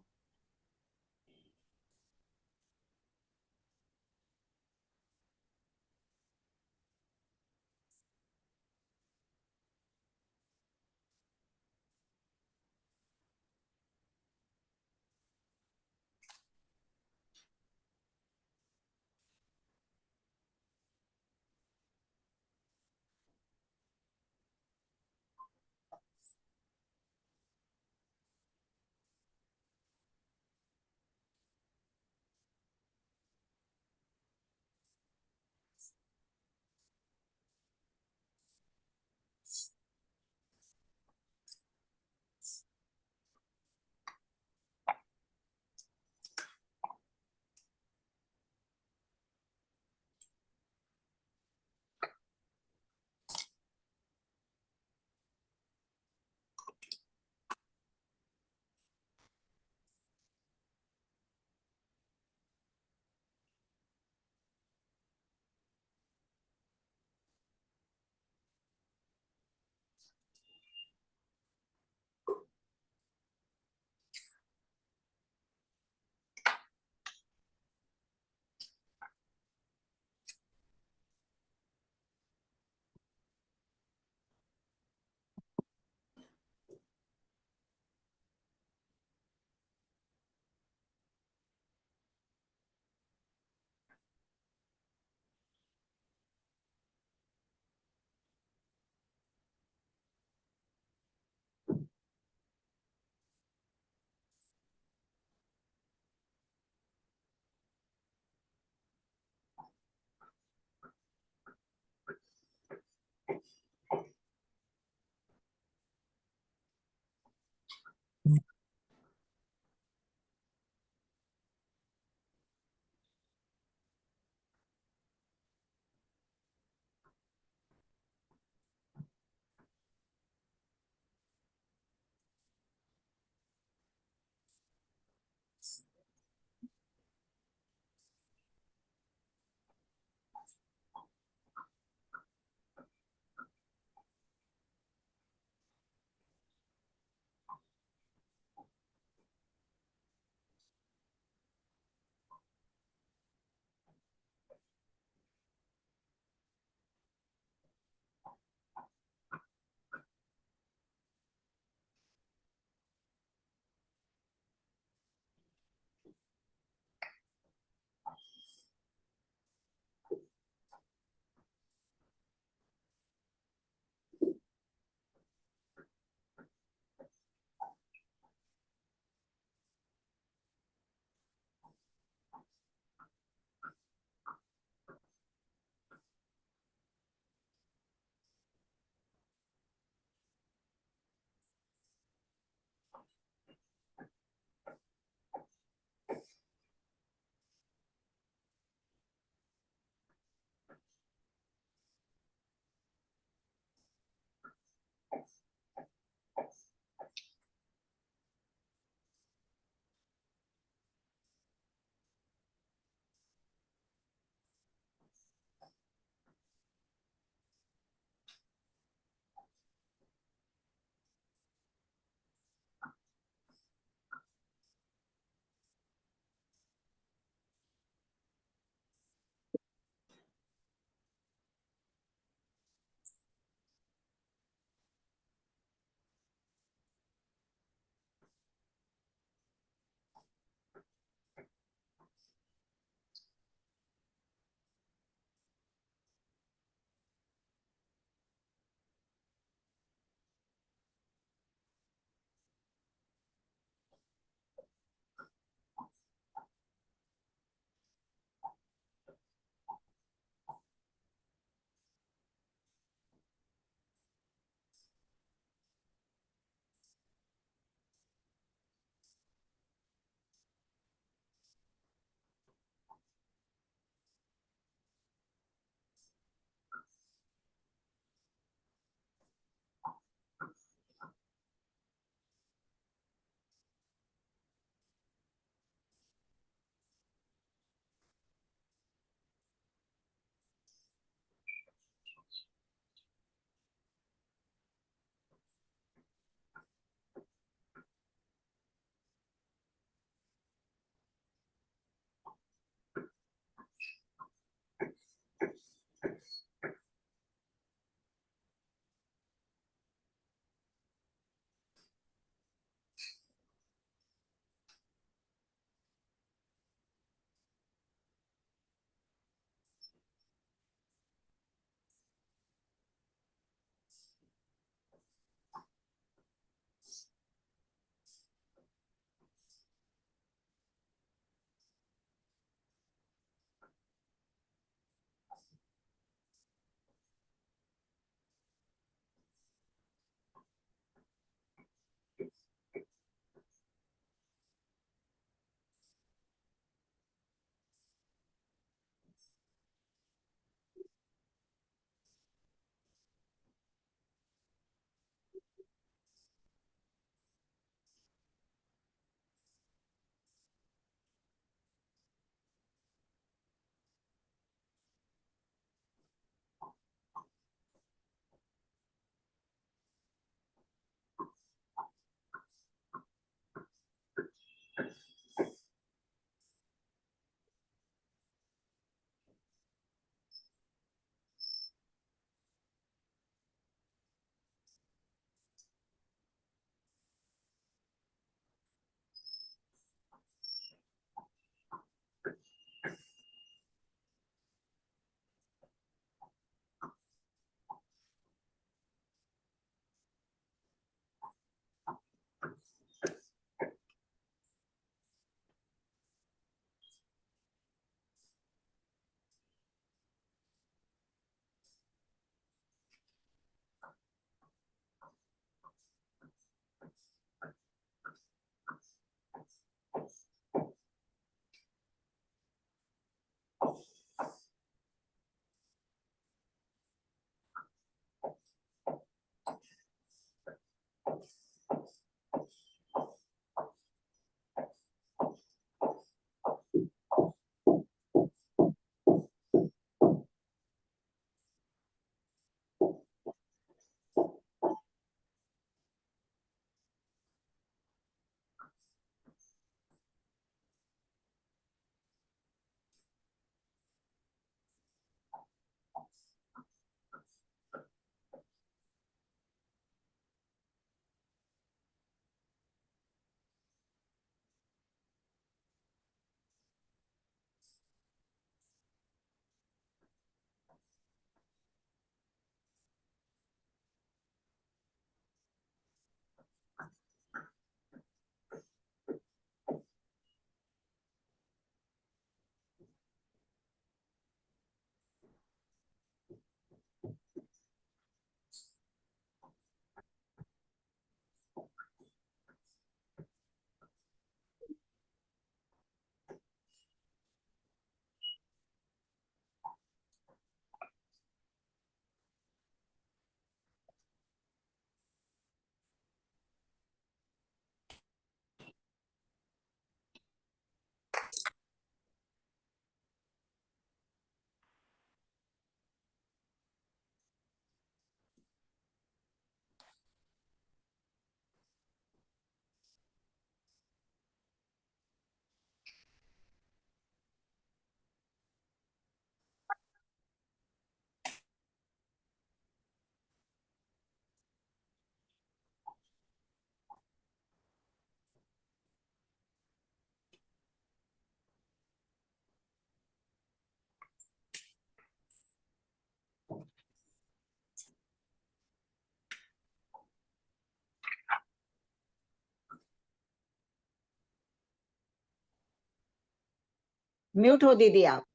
म्यूट हो दीदी आप।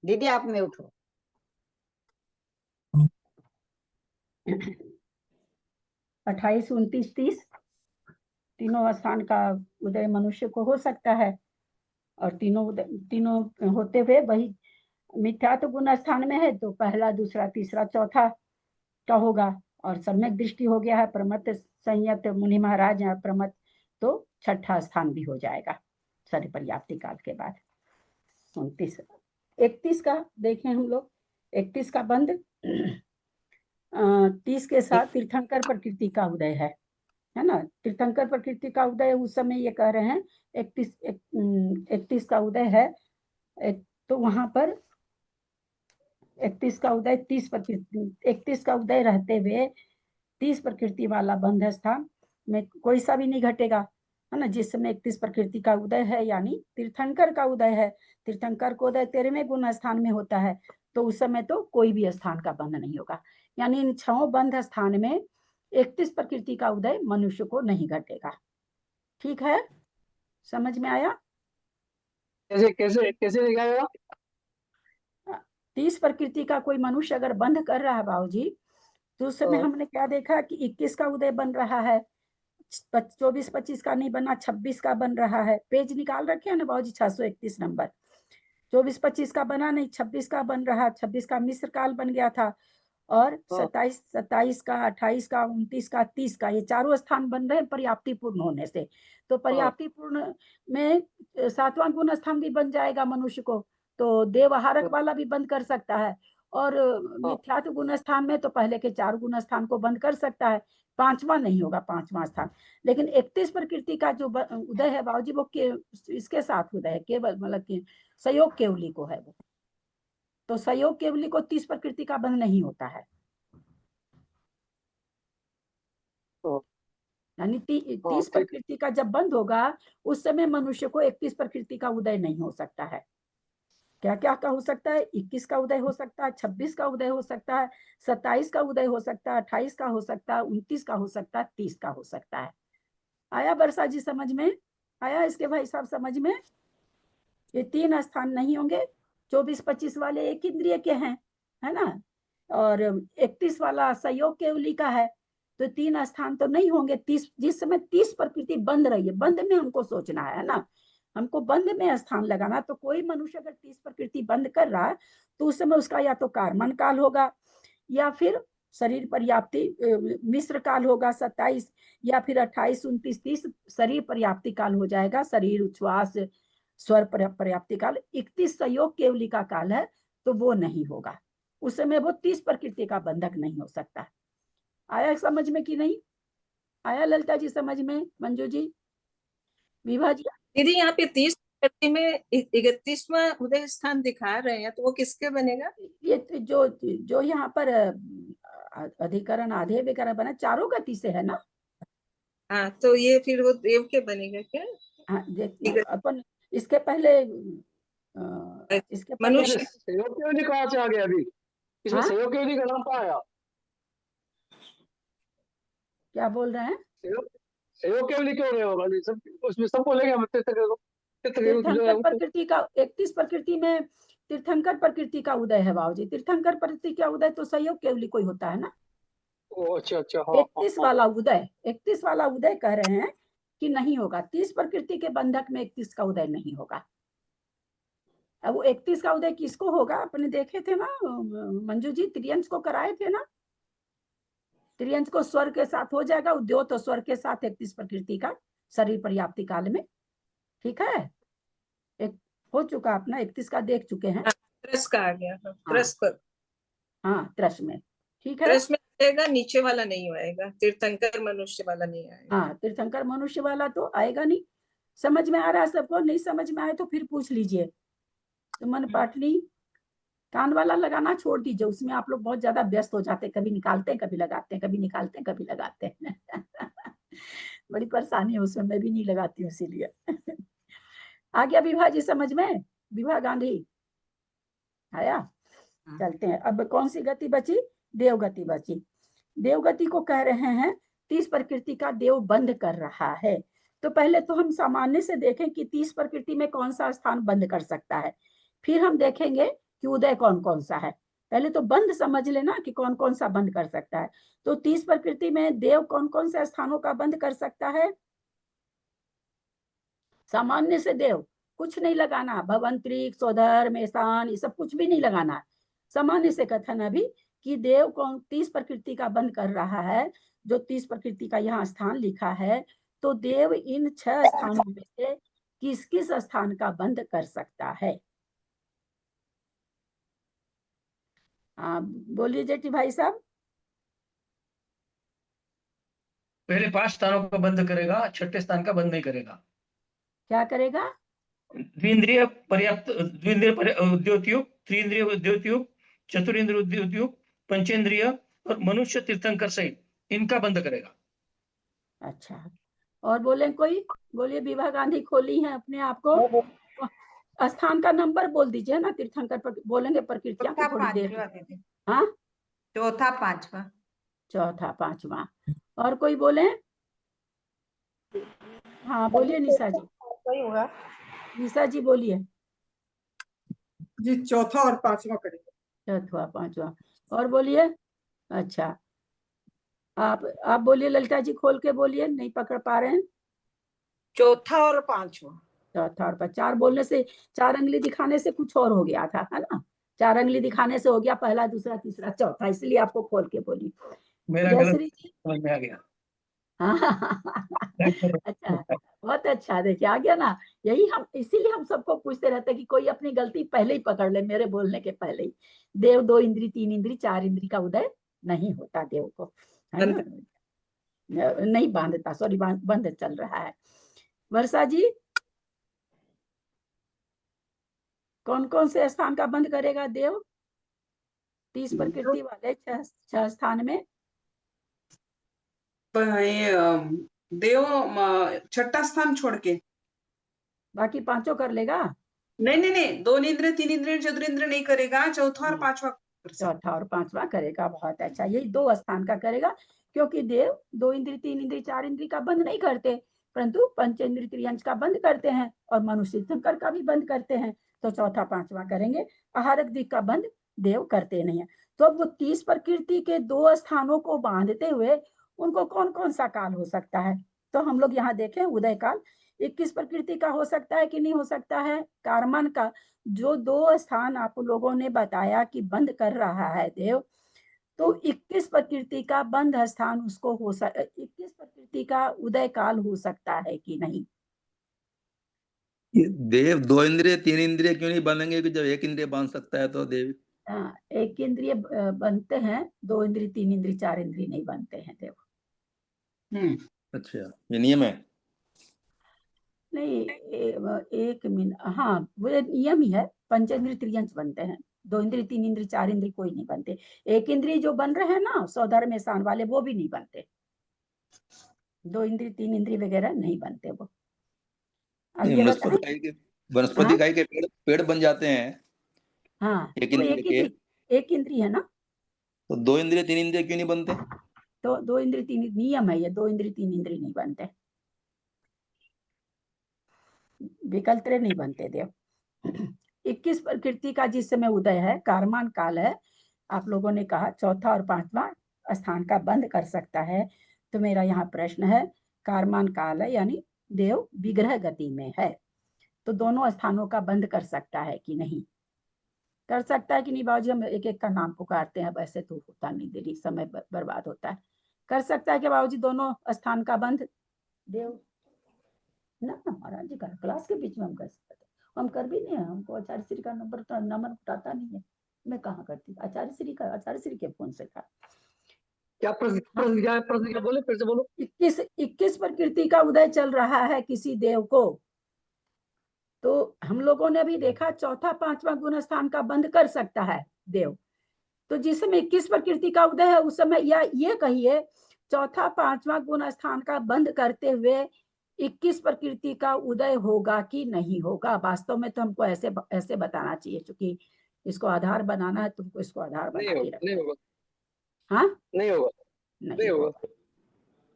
दीदी आप म्यूट हो। 28, 29, 30 तीनों स्थान का उदय मनुष्य को हो सकता है, और तीनों होते हुए वही मिथ्यात्व गुण स्थान में है तो पहला, दूसरा, तीसरा, चौथा का होगा। और सम्यक दृष्टि हो गया है प्रमत्त संयत मुनि महाराज या प्रमत्त, तो छठा स्थान भी हो जाएगा सारी पर्याप्ति काल के बाद। 29, 31 का देखें हम लोग। 31 का बंद 30 के साथ तीर्थंकर प्रकृति का उदय है ना। तीर्थंकर प्रकृति का उदय उस समय ये कह रहे हैं 31 का उदय है। तो वहां पर 31 का उदय 30 प्रकृति, 31 का उदय रहते हुए 30 प्रकृति वाला बंध स्थान में कोई सा भी नहीं घटेगा, है ना। जिस समय 31 प्रकृति का उदय है यानी तीर्थंकर का उदय है, तीर्थंकर को उदय 13वें गुण स्थान में होता है, तो उस समय तो कोई भी स्थान का बंध नहीं होगा। यानी इन 6 बंध स्थान में 31 प्रकृति का उदय मनुष्य को नहीं घटेगा। ठीक है, समझ में आया? कैसे कैसे कैसे दिखाएगा? 30 प्रकृति का कोई मनुष्य अगर बंध कर रहा है बाबूजी, तो उस समय हमने क्या देखा कि 21 का उदय बन रहा है, 24, 25 का नहीं बना, 26 का बन रहा है। पेज निकाल रखे हैं ना बाबूजी, 631 नंबर। 24, 25 का बना नहीं, 26 का बन रहा, 26 का मिश्र काल बन गया था, और 27 का, 28 का, 29 का, 30 का, ये चारों स्थान बन रहे हैं पर्याप्ति पूर्ण होने से। तो पर्याप्ति पूर्ण में 7वां गुण स्थान भी बन जाएगा मनुष्य को, तो देवहारक वाला भी बंद कर सकता है। और मिथ्यात्व गुण स्थान में तो पहले के 4 गुण स्थान को बंद कर सकता है, 5वां नहीं होगा, 5वां स्थान। लेकिन 31 प्रकृति का जो उदय है बाबूजी, वो इसके साथ उदय है, केवल मतलब कि संयोग केवली को है वो। तो संयोग केवली को 30 प्रकृति का बंध नहीं होता है, यानी 30 प्रकृति का जब बंद होगा उस समय मनुष्य को 31 प्रकृति का उदय नहीं हो सकता है। क्या क्या का हो सकता है? 21 का उदय हो सकता है, 26 का उदय हो सकता है, 27 का उदय हो सकता है, 28 का हो सकता है, 29 का हो सकता है, 30 का हो सकता है। आया वर्षा जी समझ में? आया इसके भाई साहब समझ में? ये 3 स्थान नहीं होंगे। 24, 25 वाले एक इंद्रिय के हैं, है ना, और 31 वाला संयोग केवली का है, तो 3 स्थान तो नहीं होंगे। 30, जिस समय 30 प्रकृति बंद रही है, बंद में हमको सोचना है ना, हमको बंद में स्थान लगाना। तो कोई मनुष्य अगर 30 प्रकृति बंद कर रहा है तो उस समय उसका या तो कार्मन काल होगा, या फिर शरीर पर्याप्ति मिश्र काल होगा 27, या फिर 28, 29, 30 शरीर पर्याप्ति काल हो जाएगा, शरीर उच्छ्वास स्वर पर्याप्ति काल। 31 संयोग केवली का काल है, तो वो नहीं होगा, उस समय वो 30 प्रकृति का बंधक नहीं हो सकता। आया समझ में कि नहीं आया ललिता जी समझ में? मंजू जी, विभा जी? दीदी यहाँ पे 30 प्रकृति में 31वां उदय स्थान दिखा रहे हैं, तो वो किसके बनेगा? ये जो यहाँ पर अधिकरण आधे विकरण बना, चारों गति से है ना। हाँ, तो ये फिर वो देव के बनेगा क्या? हाँ, अपन इसके पहले मनुष्य सहयोग केवली कहाँ से आ गया अभी? इसमें सहयोग केवली का नाम कहाँ आया? क्या बोल रहे हैं? सहयोग केवली क्यों नहीं होगा? सब उसमें सबको लेके तीर्थंकर प्रकृति का 31 प्रकृति में तीर्थंकर प्रकृति का उदय है बाबूजी। तीर्थंकर प्रकृति का उदय तो संयोग केवली कोई होता है ना। अच्छा अच्छा, 31 वाला उदय, 31 वाला उदय कह रहे हैं कि नहीं होगा। 30 प्रकृति के बंधक में 31 का उदय नहीं होगा। अब वो 31 का उदय किसको होगा? अपने देखे थे ना मंजू जी, त्रियंश को कराए थे ना। त्रियंश को स्वर के साथ हो जाएगा, उद्योत और स्वर के साथ 31 प्रकृति का शरीर पर्याप्ति काल में। ठीक है, एक हो चुका अपना 31 का देख चुके हैं। त्रस का आ गया, त्रस पर। हाँ, त्रस में, ठीक है। त्रस में आएगा, नीचे वाला नहीं आएगा, तीर्थंकर मनुष्य वाला नहीं आएगा। हाँ, तीर्थंकर मनुष्य वाला तो आएगा नहीं। समझ में आ रहा है सबको? नहीं समझ में आए तो फिर पूछ लीजिए। तो मन पाटनी कान वाला लगाना छोड़ दीजिए, उसमें आप लोग बहुत ज्यादा व्यस्त हो जाते हैं, कभी निकालते हैं कभी लगाते हैं, कभी निकालते हैं कभी लगाते हैं बड़ी परेशानी है उसमें, मैं भी नहीं लगाती हूँ इसीलिए आ गया विभा जी समझ में? विभा गांधी आया? चलते हैं। अब कौन सी गति बची? देवगति बची। देवगति को कह रहे हैं 30 प्रकृति का देव बंद कर रहा है, तो पहले तो हम सामान्य से देखें कि 30 प्रकृति में कौन सा स्थान बंद कर सकता है, फिर हम देखेंगे कि उदय कौन कौन सा है। पहले तो बंद समझ लेना कि कौन कौन सा बंद कर सकता है। तो 30 प्रकृति में देव कौन कौन से स्थानों का बंद कर सकता है? सामान्य से देव कुछ नहीं लगाना, भवंतरिक, स्वधर्म, ईशान, ये सब कुछ भी नहीं लगाना है। सामान्य से कथन अभी कि देव कौन 30 प्रकृति का बंद कर रहा है, जो 30 प्रकृति का यहाँ स्थान लिखा है, तो देव इन 6 स्थानों में से किस किस स्थान का बंद कर सकता है? बोलिए जेठी भाई साहब। पहले 5 स्थानों का बंद करेगा, छठे स्थान का बंद नहीं करेगा। क्या करेगा? द्विंद्रिय पर्याप्त, द्विंद्रिय उद्योतयुक्त, त्रिंद्रिय उद्योतयुक्त, चतुरिंद्रिय उद्योतयुक्त, पंचेंद्रिय और मनुष्य तीर्थंकर सहित इनका बंद करेगा। अच्छा, और बोले कोई? बोलिए। विभा गांधी खोली है अपने आप को। स्थान का नंबर बोल दीजिए ना, तीर्थंकर पर बोलेंगे प्रकृतियां को थोड़ी देर। हाँ, चौथा पांचवा। चौथा पांचवा। और कोई बोले? हाँ बोलिए निशा जी। वही होगा निशा जी बोलिए। जी, चौथा और पांचवा करेंगे। चौथा पांचवा। और बोलिए। अच्छा, आप बोलिए ललिता जी, खोल के बोलिए, नहीं पकड़ पा रहे हैं। चौथा और पांचवा। चौथा और 4 बोलने से, 4 अंगली दिखाने से कुछ और हो गया था, है ना? 4 अंगली दिखाने से हो गया पहला, दूसरा, तीसरा, चौथा, इसलिए आपको खोल के बोली। मेरा जयश्री जी। समझ में आ गया। अच्छा, बहुत अच्छा। देखिए आ गया ना, यही हम इसीलिए हम सबको पूछते रहते हैं कि कोई अपनी गलती पहले ही पकड़ ले, मेरे बोलने के पहले ही। देव 2 इंद्री, 3 इंद्री, 4 इंद्री का उदय नहीं होता देव को, है ना? नहीं बांधता, सॉरी, बंद चल रहा है। वर्षा जी, कौन कौन से स्थान का बंद करेगा देव 30 प्रकृति वाले 6 स्थान में? देव छठा स्थान छोड़ के बाकी 5 कर लेगा? नहीं, 2 इंद्रिय, 3 इंद्रिय, चतुरिंद्रिय नहीं करेगा, चौथा और पांचवा चौथा और पांचवा करेगा। बहुत अच्छा, यही 2 स्थान का करेगा, क्योंकि देव 2 इंद्री, 3 इंद्री, 4 इंद्री का बंद नहीं करते, परंतु पंचेंद्रिय त्रियंश का बंद करते हैं और मनुष्य तीर्थंकर का भी बंद करते हैं। तो चौथा पांचवा करेंगे। आहारक दिक का बंद देव करते नहीं है। तो अब वो 30 प्रकृति के 2 स्थानों को बांधते हुए उनको कौन कौन सा काल हो सकता है? तो हम लोग यहाँ देखें, उदय काल 21 प्रकृति का हो सकता है कि नहीं हो सकता है? कारमन का जो 2 स्थान आप लोगों ने बताया कि बंद कर रहा है देव, तो 21 प्रकृति का बंद स्थान उसको 21 प्रकृति का उदय काल हो सकता है कि नहीं? देव 2 इंद्रिय 3 इंद्रिय क्यों नहीं बनेंगे कि जब 1 इंद्रिय बांध सकता है तो देव? 1 इंद्रिय बनते हैं, 2 इंद्रिय, 3 इंद्रिय, 4 इंद्रिय नहीं बनते हैं देव। अच्छा, ये नियम है? नहीं, 1 मिनट, हाँ वो नियम ही है। पंचेंद्रिय त्रियंश बनते हैं, 2 इंद्रिय, 3 इंद्रिय, 4 इंद्रिय कोई नहीं बनते। 1 इंद्रिय जो बन रहे हैं ना, स्वधर्म, ईशान वाले, वो भी नहीं बनते। 2 इंद्रिय, 3 इंद्रिय वगैरह नहीं बनते वो। आगे बताएं। वनस्पति गाय के पेड़ बन जाते हैं। हाँ, एक तो इंद्रिय के, 1 इंद्रिय है ना, तो 2 इंद्रिय 3 इंद्रिय क्यों नहीं बनते? तो 2 इंद्रिय 3 नियम है ये, 2 इंद्रिय 3 इंद्रिय नहीं बनते, विकल्प नहीं बनते देव। 21 प्रकृति का जिस समय उदय है, कारमान काल है, आप लोगों ने कहा चौथा और पांचवा स्थान का बंद कर सकता है। तो मेरा यहाँ प्रश्न है, कारमान काल है यानी देव विग्रह गति में है, तो दोनों स्थानों का बंद कर सकता है कि नहीं? कर सकता है कि नहीं बाबूजी? हम एक एक का नाम पुकारते हैं, वैसे तो होता नहीं, देरी समय बर्बाद होता है। कर सकता है कि बाबूजी दोनों स्थान का बंद देव? ना महाराज जी, क्लास के बीच में हम कर सकते, हम कर भी नहीं है। हमको आचार्य श्री का नंबर उठाता नहीं है, मैं कहाँ करती, आचार्य श्री के फोन से था। क्या प्रश्न बोले, फिर से बोलो। 21 प्रकृति का उदय चल रहा है किसी देव को, तो हम लोगों ने भी देखा चौथा पांचवा गुण स्थान का बंद कर सकता है देव। तो जिस समय 21 प्रकृति का उदय है, उस समय या ये कहिए चौथा पांचवा गुण स्थान का बंद करते हुए 21 प्रकृति का उदय होगा कि नहीं होगा? वास्तव में तो हमको ऐसे बताना चाहिए, क्योंकि इसको आधार बनाना है, तुमको इसको आधार बना के रखना। हाँ, नहीं होगा।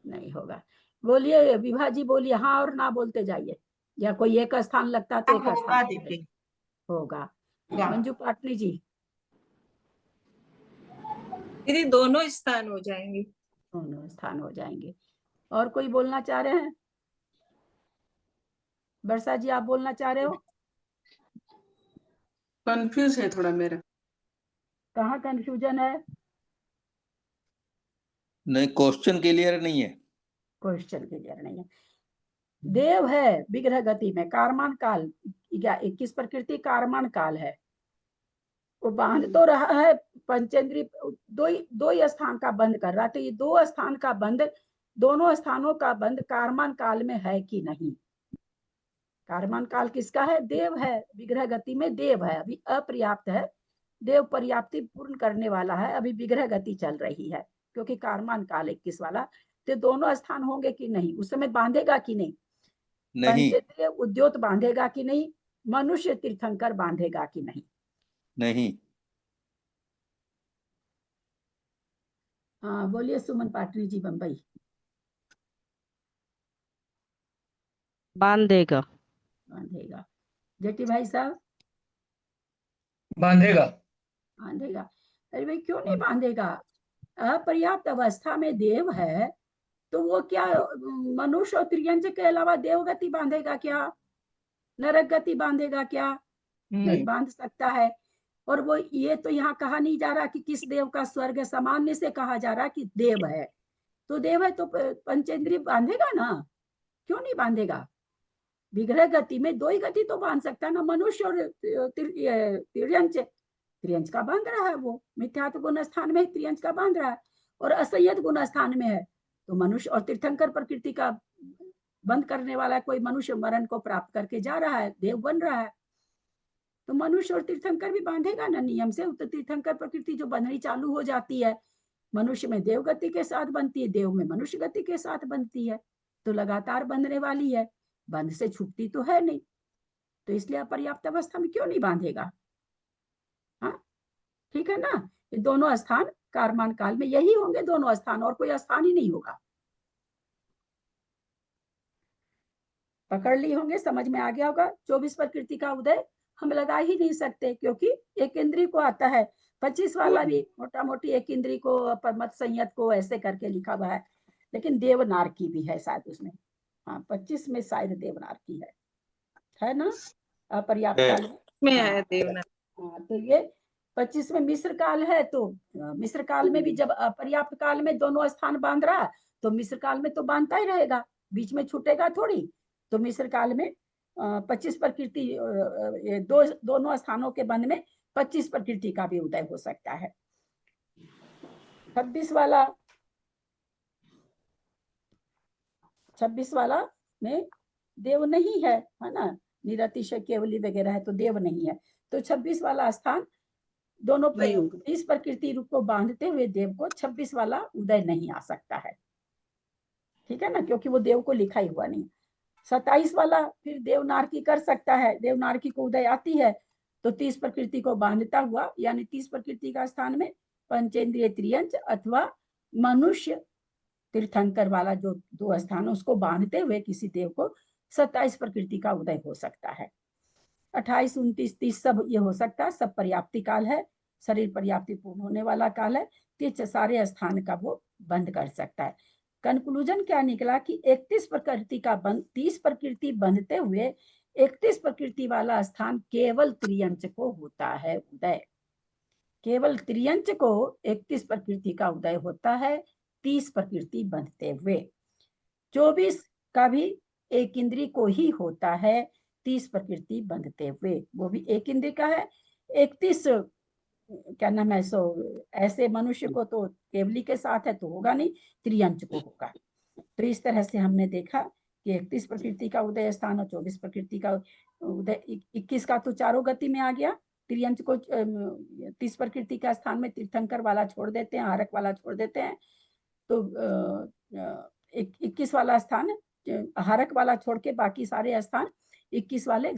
नहीं होगा। बोलिए विभा जी, बोलिए हाँ और ना बोलते जाइए, या कोई एक स्थान लगता तो एक होगा स्थान दीदी। होगा। गा। मंजू पाटनी जी, दीदी दोनों स्थान हो जाएंगे। दोनों स्थान हो जाएंगे। और कोई बोलना चाह रहे हैं? वर्षा जी, आप बोलना चाह रहे हो? कंफ्यूज है थोड़ा मेरा। कहाँ कंफ्यूजन है? नहीं, क्वेश्चन क्लियर नहीं है। क्वेश्चन क्लियर नहीं है। देव है विग्रह गति में, कारमान काल 21 प्रकृति कारमान काल है, वो बांध तो रहा है पंचेंद्री, दो ही स्थान का बंद कर रहा है, तो ये दो स्थान का बंद, दोनों स्थानों का बंद कारमान काल में है कि नहीं? कारमान काल किसका है? देव है, विग्रह गति में देव है, अभी अपर्याप्त है, देव पर्याप्ति पूर्ण करने वाला है, अभी विग्रह गति चल रही है, क्योंकि कारमान काल 21 वाला, तो दोनों स्थान होंगे कि नहीं? उस समय बांधेगा कि नहीं? नहीं। पंचेंद्रिय उद्योत बांधेगा कि नहीं? मनुष्य तीर्थंकर बांधेगा कि नहीं? नहीं। हाँ बोलिए सुमन पाटनी जी, बम्बई। बांधेगा। बांधेगा। जेठी भाई साहब? बांधेगा। बांधेगा। अरे भाई क्यों नहीं बांधेगा? अपर्याप्त अवस्था में देव है, तो वो क्या मनुष्य और त्रियंज के अलावा देवगति बांधेगा क्या? नरक गति बांधेगा क्या? नहीं बांध सकता है। और वो ये तो यहाँ कहा नहीं जा रहा कि किस देव का स्वर्ग है, सामान्य से कहा जा रहा कि देव है, तो देव है तो पंचेंद्रिय बांधेगा ना, क्यों नहीं बांधेगा? विग्रह गति में दो ही गति तो बांध सकता है ना, मनुष्य और त्रियंच। त्रियंच का बांध रहा है, वो मिथ्यात्व गुण स्थान में त्रियंच का बांध रहा है, और असंयत गुण स्थान में है, तो मनुष्य और तीर्थंकर प्रकृति का बंद करने वाला कोई मनुष्य मरण को प्राप्त करके जा रहा है, देव बन रहा है, तो मनुष्य और तीर्थंकर भी बांधेगा ना नियम से। तो तीर्थंकर प्रकृति जो बंधनी चालू हो जाती है, मनुष्य में देव गति के साथ बनती है, देव में मनुष्य गति के साथ बनती है, तो लगातार बंधने वाली है, बंध से छूटती तो है नहीं, तो इसलिए अपर्याप्त अवस्था में क्यों नहीं बांधेगा? हाँ ठीक है ना। ये दोनों स्थान कारमान काल में यही होंगे, दोनों स्थान, और कोई स्थान ही नहीं होगा। पकड़ ली होंगे, समझ में आ गया होगा। 24 प्रकृति का उदय हम लगा ही नहीं सकते, क्योंकि एक इंद्री को आता है। 25 वाला भी मोटा मोटी एक इंद्री को, मत संयत को ऐसे करके लिखा हुआ है, लेकिन देवनार की भी है शायद उसमें। हाँ 25 में शायद देवनार की है ना, अपर्याप्त काल में है देवनार। हाँ तो ये 25 में मिस्र काल है, तो मिस्र काल में भी जब अपर्याप्त काल में दोनों स्थान बांध रहा, तो मिस्र काल में तो बांधता ही रहेगा, बीच में छूटेगा थोड़ी। तो मिस्र काल में 25 प्रकृति, दोनों स्थानों के बंध में 25 प्रकृति का भी उदय हो सकता है। 26 वाला में देव नहीं है ना, निरतिशय केवली वगैरह है, तो देव नहीं है, तो 26 वाला स्थान दोनों 20 प्रकृति रूप को बांधते हुए देव को 26 वाला उदय नहीं आ सकता है, ठीक है ना, क्योंकि वो देव को लिखा ही हुआ नहीं। 27 वाला फिर देवनारकी कर सकता है, देवनारकी को उदय आती है, तो 30 प्रकृति को बांधता हुआ, यानी 30 प्रकृति का स्थान में पंचेंद्रिय त्रियंच अथवा मनुष्य तीर्थंकर वाला जो दो स्थान उसको बांधते हुए किसी देव को 27 प्रकृति का उदय हो सकता है। 28, 29, 30 सब ये हो सकता है, सब पर्याप्ति काल है, शरीर पर्याप्ति पूर्ण होने वाला काल है, तो सारे स्थान का वो बंद कर सकता है। कंक्लूजन क्या निकला कि 31 प्रकृति का बंद, 30 प्रकृति बंधते हुए 31 प्रकृति वाला स्थान केवल त्रियंच को होता है उदय, केवल त्रियंच को 31 प्रकृति का उदय होता है 30 प्रकृति बंधते हुए। 24 का भी एक इंद्री को ही होता है 30 प्रकृति बंधते हुए, वो भी एक इंद्री का है। 31 क्या नाम है, सो ऐसे मनुष्य को तो केवली के साथ है तो होगा नहीं, त्रियंच को होगा। तो इस तरह से हमने देखा कि 31 प्रकृति का उदय स्थान और 24 प्रकृति का उदय, 21 का तो चारों गति में आ गया, त्रियंच को 30 प्रकृति का स्थान में तीर्थंकर वाला छोड़ देते हैं, हारक वाला छोड़ देते हैं, तो 21 वाला स्थान हारक वाला छोड़ के बाकी सारे स्थान 21 वाले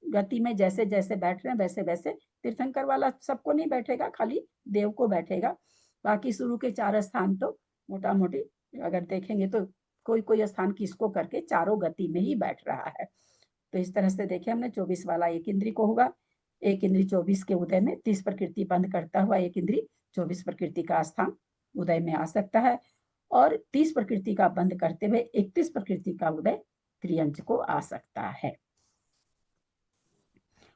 गति में जैसे जैसे बैठ रहे हैं वैसे वैसे, तीर्थंकर वाला सबको नहीं बैठेगा, खाली देव को बैठेगा, बाकी शुरू के 4 स्थान तो मोटा मोटी अगर देखेंगे तो कोई कोई स्थान किसको करके चारों गति में ही बैठ रहा है। तो इस तरह से देखे हमने 24 वाला एक इंद्री को होगा, एक इंद्री 24 के उदय में 30 प्रकृति बंद करता हुआ एक इंद्री 24 प्रकृति का स्थान उदय में आ सकता है, और 30 प्रकृति का बंद करते हुए 31 प्रकृति का उदय त्रियंच को आ सकता है।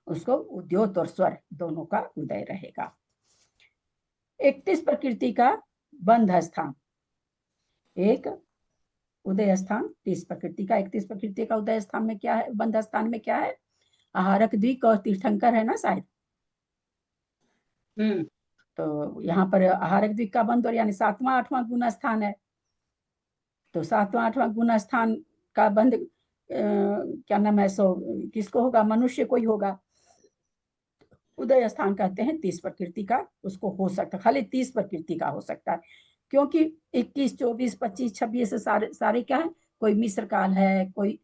उसको उद्योत और स्वर दोनों का उदय रहेगा। 31 प्रकृति का बंध स्थान, एक उदय स्थान 30 प्रकृति का, 31 प्रकृति का उदय स्थान में क्या है, बंध स्थान में क्या है, आहारक द्विक और तीर्थंकर है ना शायद। तो यहाँ पर आहारक द्विक का बंध और यानी 7वां 8वां गुण स्थान है। तो 7वां 8वां गुण स्थान का बंध क्या नाम है, सो किसको होगा, मनुष्य को ही होगा। उदय स्थान कहते हैं 30 प्रकृति का, उसको हो सकता खाली 30 प्रकृति का हो सकता है, क्योंकि 21 24 25 26 सारे क्या है, कोई मिश्र काल है, कोई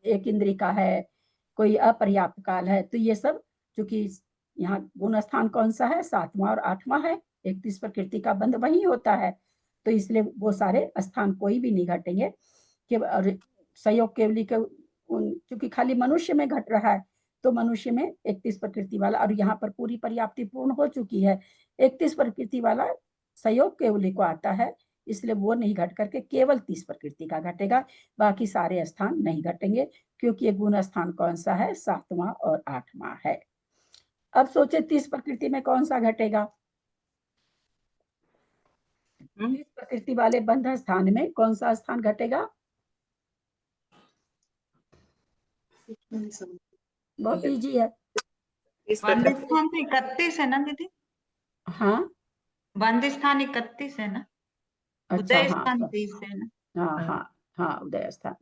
एक इंद्री का है, कोई अपर्याप्त काल है। तो ये सब चूंकि यहाँ गुण स्थान कौन सा है, 7वां और 8वां है, 31 प्रकृति का बंध वही होता है, तो इसलिए वो सारे स्थान कोई भी नहीं घटेंगे। संयोग केवली के चूंकि खाली मनुष्य में घट रहा है, तो मनुष्य में 31 प्रकृति वाला, और यहाँ पर पूरी पर्याप्ति पूर्ण हो चुकी है, 31 प्रकृति वाला संयोग केवली को आता है, इसलिए वो नहीं घट करके केवल 30 प्रकृति का घटेगा, बाकी सारे स्थान नहीं घटेंगे, क्योंकि ये गुण स्थान कौन सा है, 7वां और 8वां है। अब सोचे 30 प्रकृति में कौन सा घटेगा, 30 प्रकृति वाले बंध स्थान में कौन सा स्थान घटेगा, बहुत इजी है। बंद स्थान तो 31 है ना दीदी? हाँ, बंद स्थान 31 है ना? अच्छा, उदय हाँ स्थान 30 है ना? हाँ हाँ हाँ, उदय स्थान,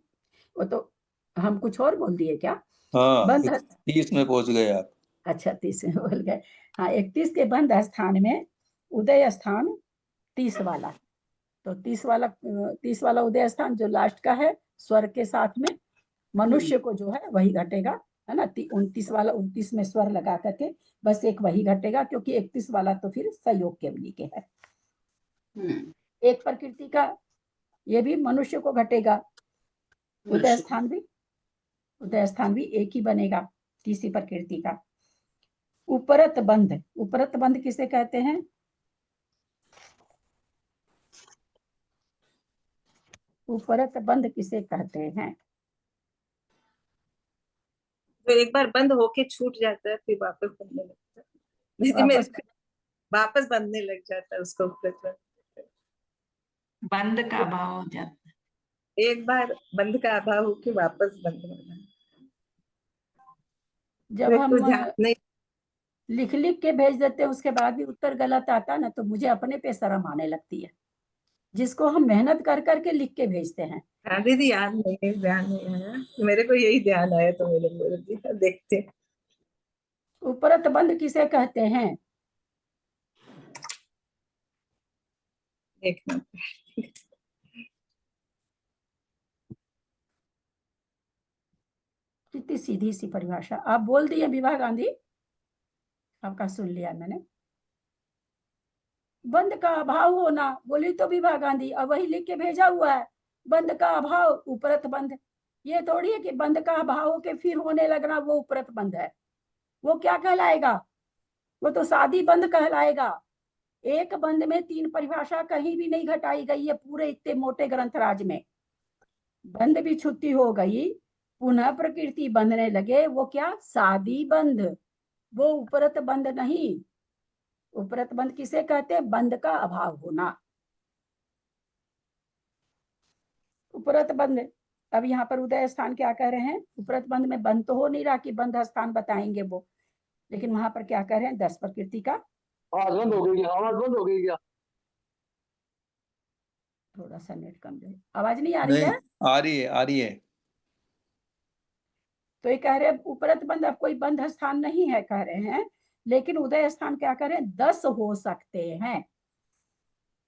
वो तो हम कुछ और बोल दिए क्या, हाँ, बंध 30 में पहुंच गए आप। अच्छा 30 में बोल गए। हाँ, 31 के बंध स्थान में उदय स्थान 30 वाला, तो 30 वाला उदय स्थान जो लास्ट का है, स्वर के साथ में मनुष्य को जो है वही घटेगा, है ना। 29 वाला 29 में स्वर लगा करके बस एक वही घटेगा, क्योंकि 31 वाला तो फिर संयोग केवली के है। एक प्रकृति का ये भी मनुष्य को घटेगा, उदय स्थान भी एक ही बनेगा, तीसरी प्रकृति का। उपरत बंध किसे कहते हैं, उपरत बंध किसे कहते हैं, तो एक बार बंद होके छूट जाता है, फिर वापस बनने लगता है। दीदी मेरे को वापस बनने लग जाता है उसको, बंद का अभाव हो जाता है। एक बार बंद का अभाव होके वापस बंद होना। जब मेरे हम को ध्यान नहीं, लिख के भेज देते हैं, उसके बाद भी उत्तर गलत आता ना, तो मुझे अपने पे शर्म आने लगती है, जिसको हम मेहनत कर करके लिख के भेजते हैं। हाँ दीदी याद नहीं, ध्यान नहीं आया, मेरे को यही ध्यान आया तो मैंने बोल दिया, देखते हैं। उपरत बंध किसे कहते हैं, देखना कितनी सीधी सी परिभाषा आप बोल दिए विभा गांधी, आपका सुन लिया मैंने। बंध का अभाव होना बोली तो विभा गांधी, अब वही लिख के भेजा हुआ है, बंध का अभाव उपरत बंध। ये थोड़ी है कि बंध का अभाव हो के फिर होने लगना वो उपरत बंध है, वो क्या कहलाएगा, वो तो शादी बंध कहलाएगा। एक बंध में 3 परिभाषा कहीं भी नहीं घटाई गई है पूरे इतने मोटे ग्रंथराज में। बंध भी छुट्टी हो गई, पुनः प्रकृति बंधने लगे, वो क्या, शादी बंध, वो उपरत बंध नहीं। उपरत बंध किसे कहते हैं, बंध का अभाव होना, उपरत बंध। अब यहाँ पर उदय स्थान क्या कह रहे हैं, उपरत बंध में बंध तो हो नहीं रहा कि बंध स्थान बताएंगे वो, लेकिन वहां पर क्या कह रहे हैं, 10 प्रकृति का। आवाज बंद हो गई क्या, आवाज बंद हो गई क्या? थोड़ा सा नेट कम है, आवाज नहीं आ रही नहीं, है, आ रही है, आ रही है। तो ये कह रहे हैं उपरत बंध अब कोई बंध स्थान नहीं है कह रहे हैं, लेकिन उदय स्थान क्या कह रहे हैं, 10 हो सकते हैं,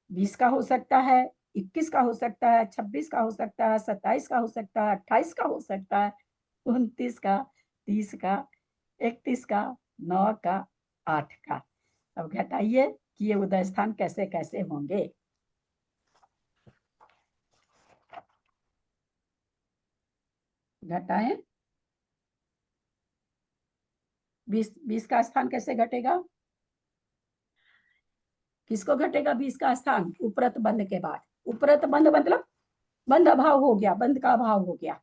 20 का हो सकता है, 21 का हो सकता है, 26 का हो सकता है, 27 का हो सकता है, 28 का हो सकता है, 29 का, 30 का, 31 का, 9 का, 8 का। अब घटाइए कि ये उदय स्थान कैसे कैसे होंगे। घटाएं। 20 का स्थान कैसे घटेगा? किसको घटेगा 20 का स्थान? उपरत बंध के बाद। उपरत बंध मतलब बंध अभाव हो गया, बंध का अभाव हो गया।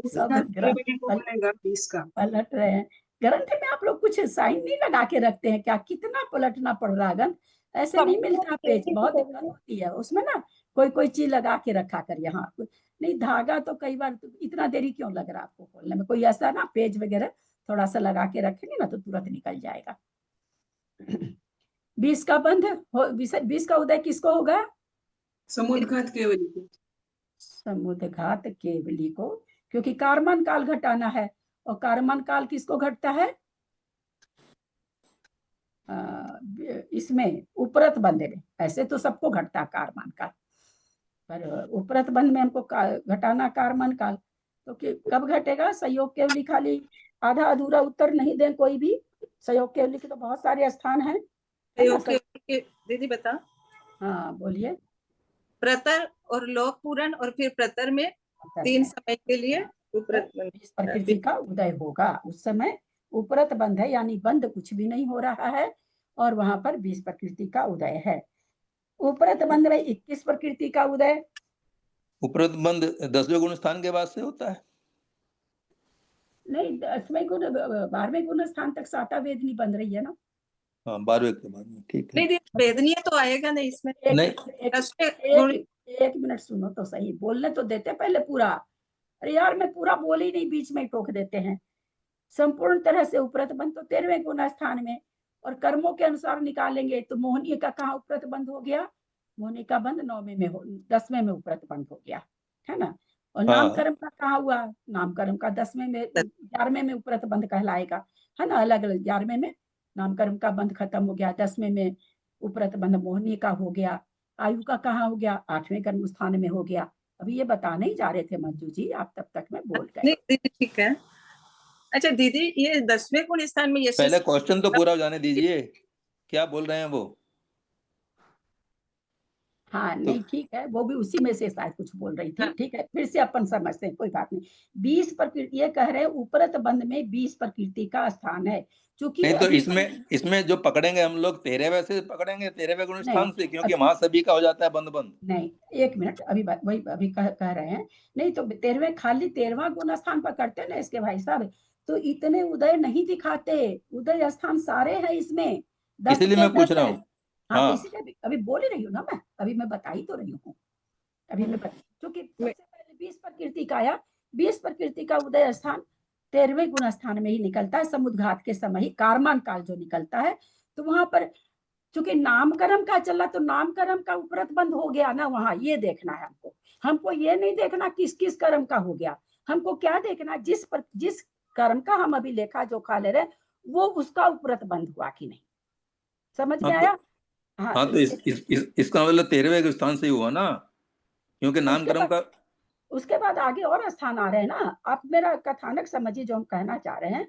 सब पलट रहे हैं। ग्रंथ में आप लोग कुछ साइन नहीं लगा के रखते हैं क्या? कितना पलटना पड़ रहा है? ऐसे नहीं मिलता पेज, बहुत दिक्कत होती है उसमें ना। कोई कोई चीज लगा के रखा कर यहाँ। नहीं धागा तो कई बार तो इतना देरी क्यों लग रहा है आपको खोलने में? कोई ऐसा ना पेज वगैरह थोड़ा सा लगा के रखेंगे ना तो तुरंत निकल जाएगा। 20 का बंध 20 का उदय किसको होगा? समुद्घात केवली को। समुद्घात केवली को, क्योंकि कारमान काल घटाना है। और कारमान काल किसको घटता है? इसमें उपरत बंध में। ऐसे तो सबको घटता कारमान काल, पर उपरत बंध में हमको घटाना कारमान काल। तो कब घटेगा? संयोग केवली खाली आधा अधूरा उत्तर नहीं दें कोई भी। संयोग केवली के तो बहुत सारे स्थान हैं। दीदी बता। हाँ बोलिए। प्रतर और लोक पूरण और फिर प्रतर में 3 समय के लिए उपरत बंध। प्रकृति का उदय होगा उस समय। उपरत बंध है यानी बंध कुछ भी नहीं हो रहा है और वहां पर 20 प्रकृति का उदय है। उपरत बंध में 21 प्रकृति का उदय। उपरत बंध 10वें गुण स्थान के बाद से होता है? नहीं 10वें गुण 12वें गुण स्थान तक साता वेदनी बन रही है ना। हाँ 12वें के बाद में, ठीक है। नहीं वेदनीय तो आएगा नहीं इसमें। एक मिनट सुनो तो सही, बोलने तो देते पहले पूरा। अरे यार मैं पूरा बोल ही नहीं, बीच में टोक देते हैं। संपूर्ण तरह से उपरत बंध तो 13वें गुण स्थान में, और कर्मों के अनुसार निकालेंगे तो मोहनी का कहाँ उपरत बंध हो गया? मोहनी का बंध 9वें में 10वें में उपरत बंध हो गया है ना। और नाम कर्म का कहाँ हुआ? नाम कर्म का 10वें में 11वें में उपरत बंध कहलाएगा है ना। अलग अलग 11वें में नाम कर्म का बंध खत्म हो गया, 10वें में उपरत बंध मोहनी का हो गया। आयु का कहाँ हो गया? 8वें कर्म स्थान में हो गया। अभी ये बताने ही जा रहे थे मंजू जी, आप तब तक में बोल गए। ठीक है। अच्छा दीदी ये 10वें गुण स्थान में पहले क्वेश्चन तो पूरा जाने दीजिए, क्या बोल रहे हैं वो। हाँ नहीं ठीक है, वो भी उसी में से शायद कुछ बोल रही थी। ठीक है फिर से अपन समझते हैं, कोई बात नहीं। 20 प्रकृति ये कह रहे हैं उपरत बंध में 20 प्रकृति का स्थान है। चूंकि नहीं तो इसमें जो पकड़ेंगे हम लोग 13वें से पकड़ेंगे, 13वें गुण स्थान से, क्योंकि वहां सभी का हो जाता है बंद बंद। नहीं एक मिनट, अभी वही अभी कह रहे हैं। नहीं तो 13वें खाली 13वां गुण स्थान पकड़ते ना इसके भाई साहब, तो इतने उदय नहीं दिखाते। उदय स्थान सारे हैं इसमें, 10 इसीलिए मैं पूछ रहा हूँ। हाँ इसीलिए अभी बोल ही रही हूँ ना मैं, अभी मैं बता ही तो रही हूँ। अभी मैं क्योंकि सबसे पहले 20 प्रकृति का आया, 20 प्रकृति का उदय स्थान 13वें गुण स्थान में ही निकलता है। समुद्घात के समय ही कारमान काल जो निकलता है, तो वहां पर चूंकि नामकर्म का चला तो नामकर्म का उपरत बंध हो गया ना वहां। ये देखना है हमको, हमको ये नहीं देखना किस किस कर्म का हो गया। हमको क्या देखना, जिस कर्म का हम अभी लेखा जोखा ले रहे वो उसका उपरत बंध हुआ कि नहीं। समझ में आया? हाँ तो इसका मतलब 13वें स्थान से ही हुआ ना, क्योंकि नामकर्म का। उसके बाद आगे और स्थान आ रहे हैं ना। आप मेरा कथानक समझिए जो हम कहना चाह रहे हैं।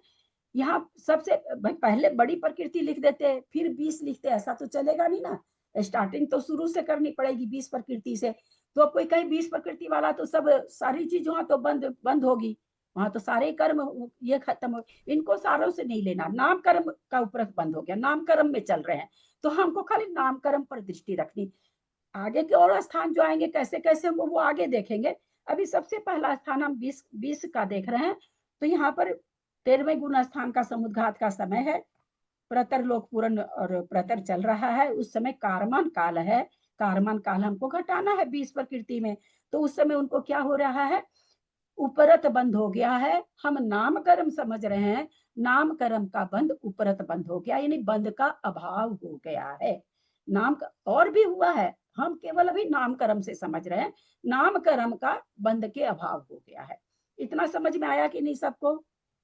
यहाँ सबसे पहले बड़ी प्रकृति लिख देते फिर 20 लिखते, ऐसा तो चलेगा नहीं ना। स्टार्टिंग तो शुरू से करनी पड़ेगी 20 प्रकृति से। तो अब कोई कहीं 20 प्रकृति वाला तो सब सारी चीज वहां तो बंद होगी, वहां तो सारे कर्म ये खत्म हो। इनको सारों से नहीं लेना, नाम कर्म का उपरत बंद हो गया, नाम कर्म में चल रहे हैं तो हमको खाली नाम कर्म पर दृष्टि रखनी। आगे के और स्थान जो आएंगे कैसे कैसे हम वो आगे देखेंगे। अभी सबसे पहला स्थान हम 20 का देख रहे हैं। तो यहाँ पर 13वें गुण स्थान का समुद्घात का समय है। प्रतर लोक पूर्ण और प्रतर चल रहा है, उस समय कारमान काल है। कारमान काल हमको घटाना है 20 प्रकृति में, तो उस समय उनको क्या हो रहा है? उपरत बंद हो गया है। हम नाम कर्म समझ रहे हैं, नाम कर्म का बंद उपरत बंद हो गया, यानी बंद का अभाव हो गया है। नाम का और भी हुआ है, हम केवल अभी नाम कर्म से समझ रहे हैं। नाम कर्म का बंद के अभाव हो गया है। इतना समझ में आया कि नहीं सबको?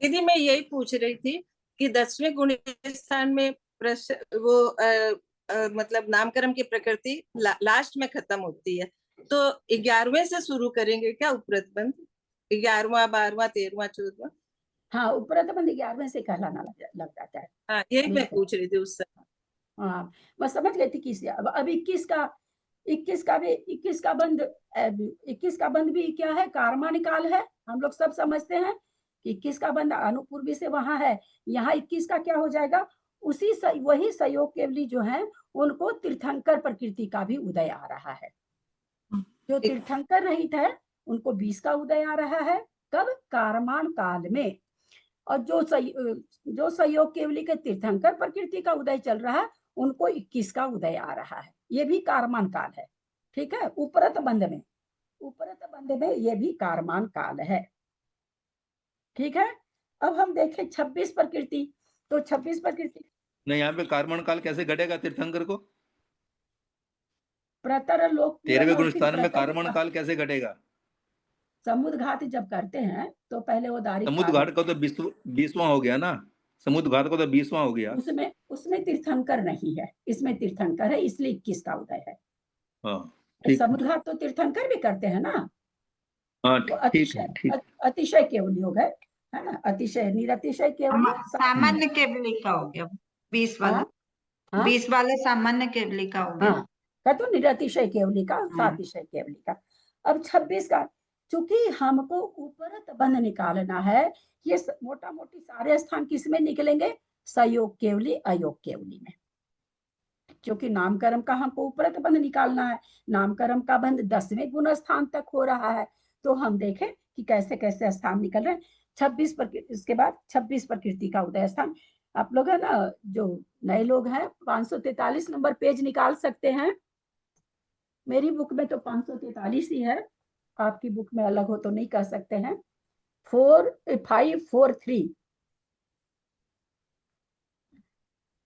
दीदी मैं यही पूछ रही थी कि 10वें गुण स्थान में वो मतलब नामकर्म की प्रकृति लास्ट में खत्म होती है, तो 11वें से शुरू करेंगे क्या उपरत बंध? 11वां 12वां 13वां 14वां। हाँ उपरत बंध 11वें से कहलाना लग जाता है। हाँ यही मैं पूछ रही थी उस समय। हाँ मैं समझ गई थी किस। अब 21 का 21 का भी 21 का बंद 21 का बंद भी क्या है, कारमान काल है। हम लोग सब समझते हैं कि 21 का बंद अनुपूर्वी से वहां है, यहाँ 21 का क्या हो जाएगा, वही सहयोग केवली जो है उनको तीर्थंकर प्रकृति का भी उदय आ रहा है। जो तीर्थंकर रहित है उनको 20 का उदय आ रहा है, कब, कारमान काल में। और जो सहयोग केवली के तीर्थंकर प्रकृति का उदय चल रहा है उनको 21 का उदय आ रहा है, ये भी कारमान काल है। ठीक है, उपरत बंद में ये भी कारमान काल है। ठीक है, अब हम देखें 26 प्रकृति, तो 26 प्रकृति नहीं, यहाँ पे कारमण काल कैसे घटेगा तीर्थंकर को? प्रतर लोक 13वें गुण स्थान में कारमण काल कैसे घटेगा? समुद्र घाट जब करते हैं तो पहले वो दारिक समुद्र घाट का तो 20वां हो गया ना, समुद्र घाट का तो 20वां हो गया। उसमें तीर्थंकर नहीं है, इसमें तीर्थंकर है, इसलिए 21 का उदय है। ठीक, समुद्र घाट तो तीर्थंकर भी करते हैं ना। हाँ तो ठीक है, ठीक। अतिशय केवली हो गए, है ना, अतिशय निरतिशय केवली सामान्य केवली का हो गया 20 वाला। 20 वाला सामान्य केवली का हो गया। हाँ, तो निरतिशय केवली का, सातिशय केवली का। अब 26 का, चूंकि हमको उपरत बंध निकालना है, ये मोटा मोटी सारे स्थान किसमें निकलेंगे, सहयोग केवली अयोग केवली में। क्योंकि नामकर्म का हमको उपरत बंध निकालना है, नामकर्म का बंध 10वें गुण स्थान तक हो रहा है। तो हम देखें कि कैसे कैसे स्थान निकल रहे हैं। 26 प्रकृति, इसके बाद 26 प्रकृति का उदय स्थान। आप लोग है ना, जो नए लोग हैं, 543 नंबर पेज निकाल सकते हैं। मेरी बुक में तो 543 ही है, आपकी बुक में अलग हो तो नहीं कर सकते हैं। 4543।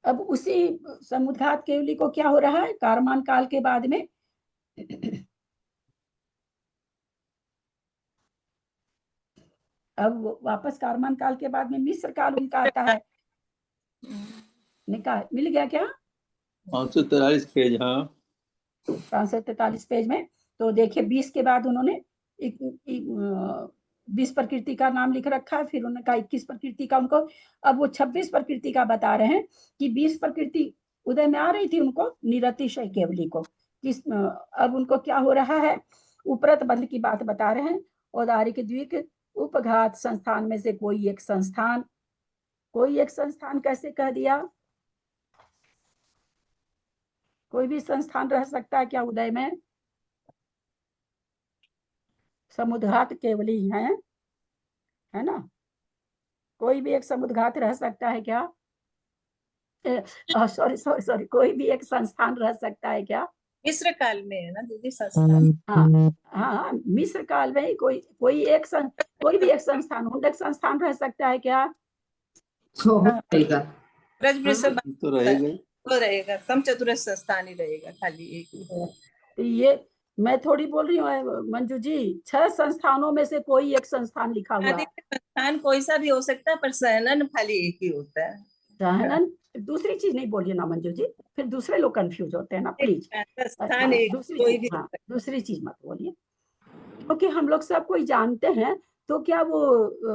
अब उसी समुद्घात केवली को क्या हो रहा है, कारमान काल के बाद में अब वापस कारमान काल के बाद में मिस्र काल उनका आता है। निकाल मिल गया क्या? 543 पेज, हाँ 543 पेज में। तो देखिए 20 के बाद उन्होंने 20 प्रकृति का नाम लिख रखा है, फिर उन्होंने कहा 21 प्रकृति का उनको। अब वो 26 प्रकृति का बता रहे हैं कि 20 प्रकृति उदय में आ रही थी उनको, निरतिशय केवली को। अब उनको क्या हो रहा है, उपरत बंध की बात बता रहे हैं। औदारिक द्वीप उपघात संस्थान में से कोई एक संस्थान कैसे कह दिया, कोई भी संस्थान रह सकता है क्या उदय में? समुद्घात केवली है ना, कोई भी एक समुद्घात रह सकता है क्या? सॉरी, कोई भी एक संस्थान रह सकता है क्या? मिस्र काल में है ना दीदी संस्थान। हाँ, मिस्र काल में कोई भी एक संस्थान, हुंडक संस्थान रह सकता है क्या? तो रहेगा, तो रहेगा, समचतुरस्र संस्थान ही रहेगा, खाली एक ही। तो ये मैं थोड़ी बोल रही हूँ मंजू जी, 6 संस्थानों में से कोई एक संस्थान लिखा हुआ है। संस्थान कोई सा भी हो सकता है, पर सहनन खाली एक ही होता है। सहनन, दूसरी चीज नहीं बोलिए ना मंजू जी, फिर दूसरे लोग कंफ्यूज होते हैं ना, प्लीज। दूसरी चीज मत बोलिए, क्योंकि हम लोग सब कोई जानते हैं। तो क्या वो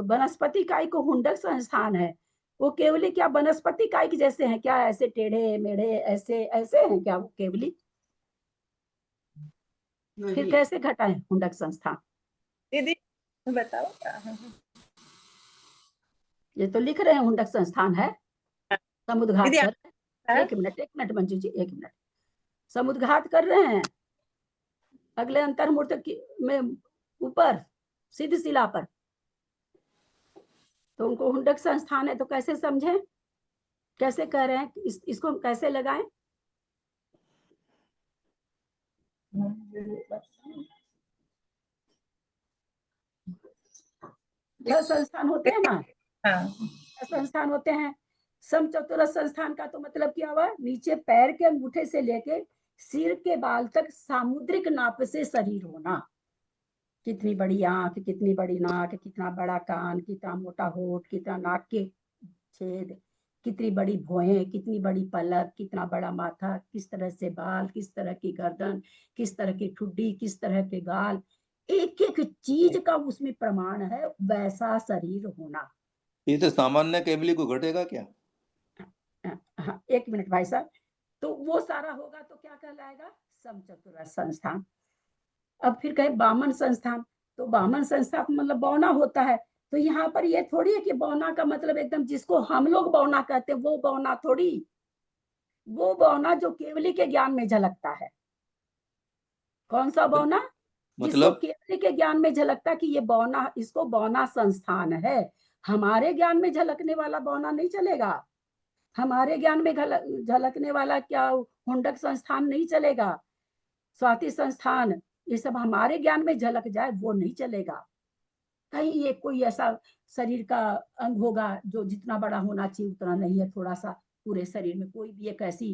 वनस्पति काय को हुंडक संस्थान है, वो केवली क्या वनस्पति काय के जैसे हैं क्या, ऐसे टेढ़े मेढ़े ऐसे हैं क्या वो केवली? फिर कैसे घटा है हुंडक संस्थान? दीदी बताओ। ये तो लिख रहे हैं हुंडक संस्थान है, समुद्घात कर। एक मिनट मंजू जी, एक मिनट। समुद्घात कर रहे हैं अगले अंतर्मूर्त में ऊपर सिद्ध शिला पर, तो उनको हुंडक संस्थान है। तो कैसे समझे, कैसे कह रहे हैं, इसको हम कैसे लगाएं? संस्थान होते हैं ना, संस्थान होते हैं। समचतुरस्र संस्थान का तो मतलब क्या हुआ, नीचे पैर के अंगूठे से लेके सिर के बाल तक सामुद्रिक नाप से शरीर होना। कितनी बड़ी आंख, कितनी बड़ी नाक, कितना बड़ा कान, कितना मोटा होठ, कितना नाक के छेद, कितनी बड़ी भौहें, कितनी बड़ी पलक, कितना बड़ा माथा, किस तरह से बाल, किस तरह की गर्दन, किस तरह की ठुड्डी, किस तरह के गाल, एक एक चीज का उसमें प्रमाण है, वैसा शरीर होना। ये तो सामान्य केवली को घटेगा क्या? हाँ, एक मिनट भाई साहब, तो वो सारा होगा तो क्या कहलाएगा, समचतुर संस्थान। अब फिर कहे बामन संस्थान, तो बामन संस्थान मतलब बौना होता है। तो यहाँ पर ये थोड़ी है कि बौना का मतलब एकदम जिसको हम लोग बौना कहते हैं वो बौना थोड़ी, वो बौना जो केवली के ज्ञान में झलकता है। कौन सा बौना? जिसको मतलब केवली के ज्ञान में झलकता है कि ये बौना, इसको बौना संस्थान है। हमारे ज्ञान में झलकने वाला बौना नहीं चलेगा। हमारे ज्ञान में झलकने वाला क्या हुंडक संस्थान नहीं चलेगा, स्वाति संस्थान, ये सब हमारे ज्ञान में झलक जाए वो नहीं चलेगा। कहीं ये कोई ऐसा शरीर का अंग होगा जो जितना बड़ा होना चाहिए उतना नहीं है, थोड़ा सा पूरे शरीर में कोई भी एक ऐसी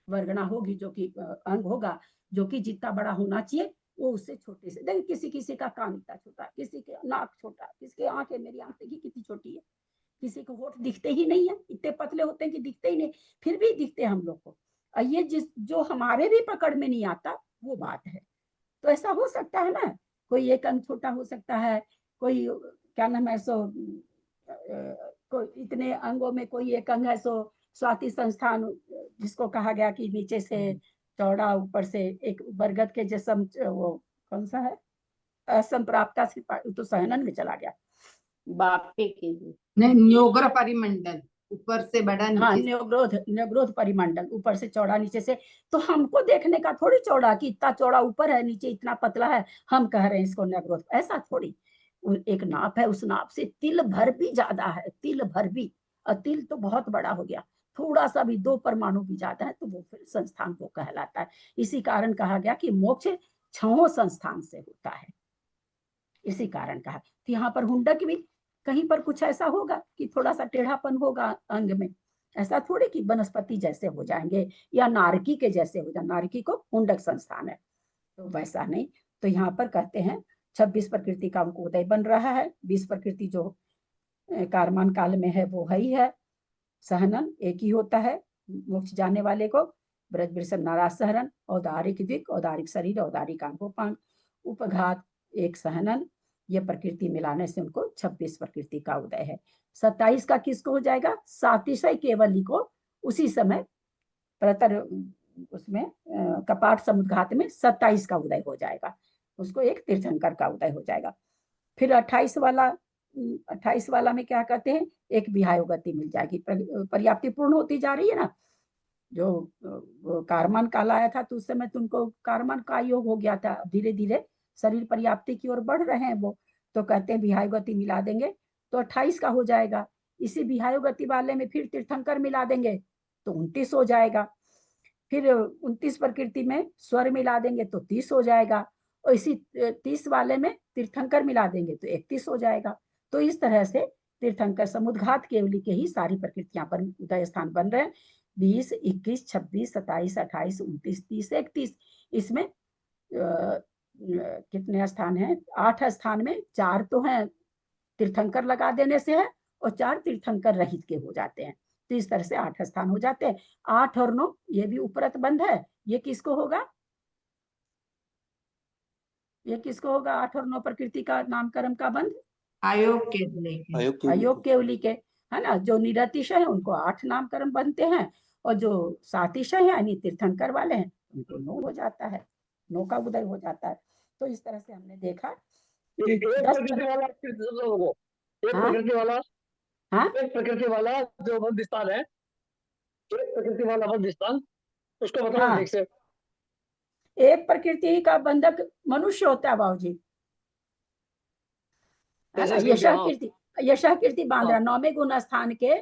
वर्गना होगी जो कि अंग होगा जो कि जितना बड़ा होना चाहिए वो उससे छोटे से। देखिए किसी किसी का कान इतना छोटा, किसी के नाक छोटा, किसी की आंखें, मेरी आंख देखिए कितनी छोटी है, किसी को होठ दिखते ही नहीं है, इतने पतले होते हैं कि दिखते ही नहीं, फिर भी दिखते हैं हम लोग को। और ये जो हमारे भी पकड़ में नहीं आता वो बात है। तो ऐसा हो सकता है ना, कोई एक अंग छोटा हो सकता है, कोई क्या नाम है सो कोई इतने अंगों में कोई एक अंग है सो स्वाति संस्थान, जिसको कहा गया कि नीचे से चौड़ा ऊपर से एक बरगद के जैसा, वो कौन सा है, असंप्राप्ता से तो सहनन में चला गया। बापे की नहीं, न्योग्र परिमंडल ऊपर से बड़ा हाँ, नीचे न्योग्रोध परिमंडल, ऊपर से चौड़ा नीचे से। तो हमको देखने का थोड़ी चौड़ा कि इतना चौड़ा ऊपर है नीचे इतना पतला है, हम कह रहे हैं इसको न्योग्रोध, ऐसा थोड़ी। एक नाप है, उस नाप से तिल भर भी ज्यादा है, तिल भर भी, और तिल तो बहुत बड़ा हो गया, थोड़ा सा भी 2 परमाणु भी ज्यादा है तो वो फिर संस्थान को कहलाता है। इसी कारण कहा गया कि मोक्ष 6 संस्थान से होता है, इसी कारण कहा। तो यहाँ पर हुंडक भी कहीं पर कुछ ऐसा होगा कि थोड़ा सा टेढ़ापन होगा अंग में, ऐसा थोड़ी कि वनस्पति जैसे हो जाएंगे या नारकी के जैसे हो जाए, नारकी को हुंडक संस्थान है, तो वैसा नहीं। तो यहाँ पर कहते हैं 26 प्रकृति का उनको उदय बन रहा है। 20 प्रकृति जो कारमान काल में है वो है ही है। सहनन एक ही होता है मोक्ष जाने वाले को, ब्रज वृषभ नाराज सहरन, औदारिक दिक, औदारिक शरीर, औदारिक आंखोपांग, उपघात एक सहनन, ये प्रकृति मिलाने से उनको 26 प्रकृति का उदय है। 27 का किसको हो जाएगा? सातिशय केवली को उसी समय प्रतर उसमें कपाट समुद्घात में 27 का उदय हो जाएगा, उसको एक तीर्थंकर का उदय हो जाएगा। फिर 28 वाला में क्या कहते हैं? एक विहाय गति मिल जाएगी, पर्याप्ति पूर्ण होती जा रही है ना। जो कारमान काल आया था तो उस समय तुमको कारमान का योग हो गया था, धीरे धीरे शरीर पर्याप्ति की ओर बढ़ रहे हैं वो, तो कहते हैं विहाय गति मिला देंगे तो 28 का हो जाएगा। इसी विहाय गति वाले में फिर तीर्थंकर मिला देंगे तो 29 हो जाएगा। फिर 29 प्रकृति में स्वर मिला देंगे तो 30 हो जाएगा, और इसी 30 वाले में तीर्थंकर मिला देंगे तो 31 हो जाएगा। तो इस तरह से तीर्थंकर समुद्घात केवली के ही सारी प्रकृतियां पर उदय स्थान बन रहे हैं। 20, 21, 26, 27, 28, 29, 30, 31, इसमें कितने स्थान हैं? 8 स्थान में 4 तो हैं तीर्थंकर लगा देने से है, और 4 तीर्थंकर रहित के हो जाते हैं। तो इस तरह से 8 स्थान हो जाते हैं। 8 और 9 ये भी उपरत बंध है, ये किसको होगा? ये किसको होगा? 8 और 9 प्रकृति का नामकरण का बंध आयोग के अयोग केवली के, है ना। जो निरतिशय है उनको 8 नामकरण बनते हैं, और जो सातिशय है यानी तीर्थंकर वाले हैं उनको 9 हो जाता है, 9 का उदय हो जाता है। तो इस तरह से हमने देखा कि एक प्रकृति वाला एक प्रकृति वाला जो बंदिस्तान है, एक प्रकृति वाला बंदिस्तान, उसको बताओ ठीक से। एक प्रकृति का बंधक मनुष्य होता है बाबूजी, यशः कीर्ति बांद्रा 9वें गुण स्थान के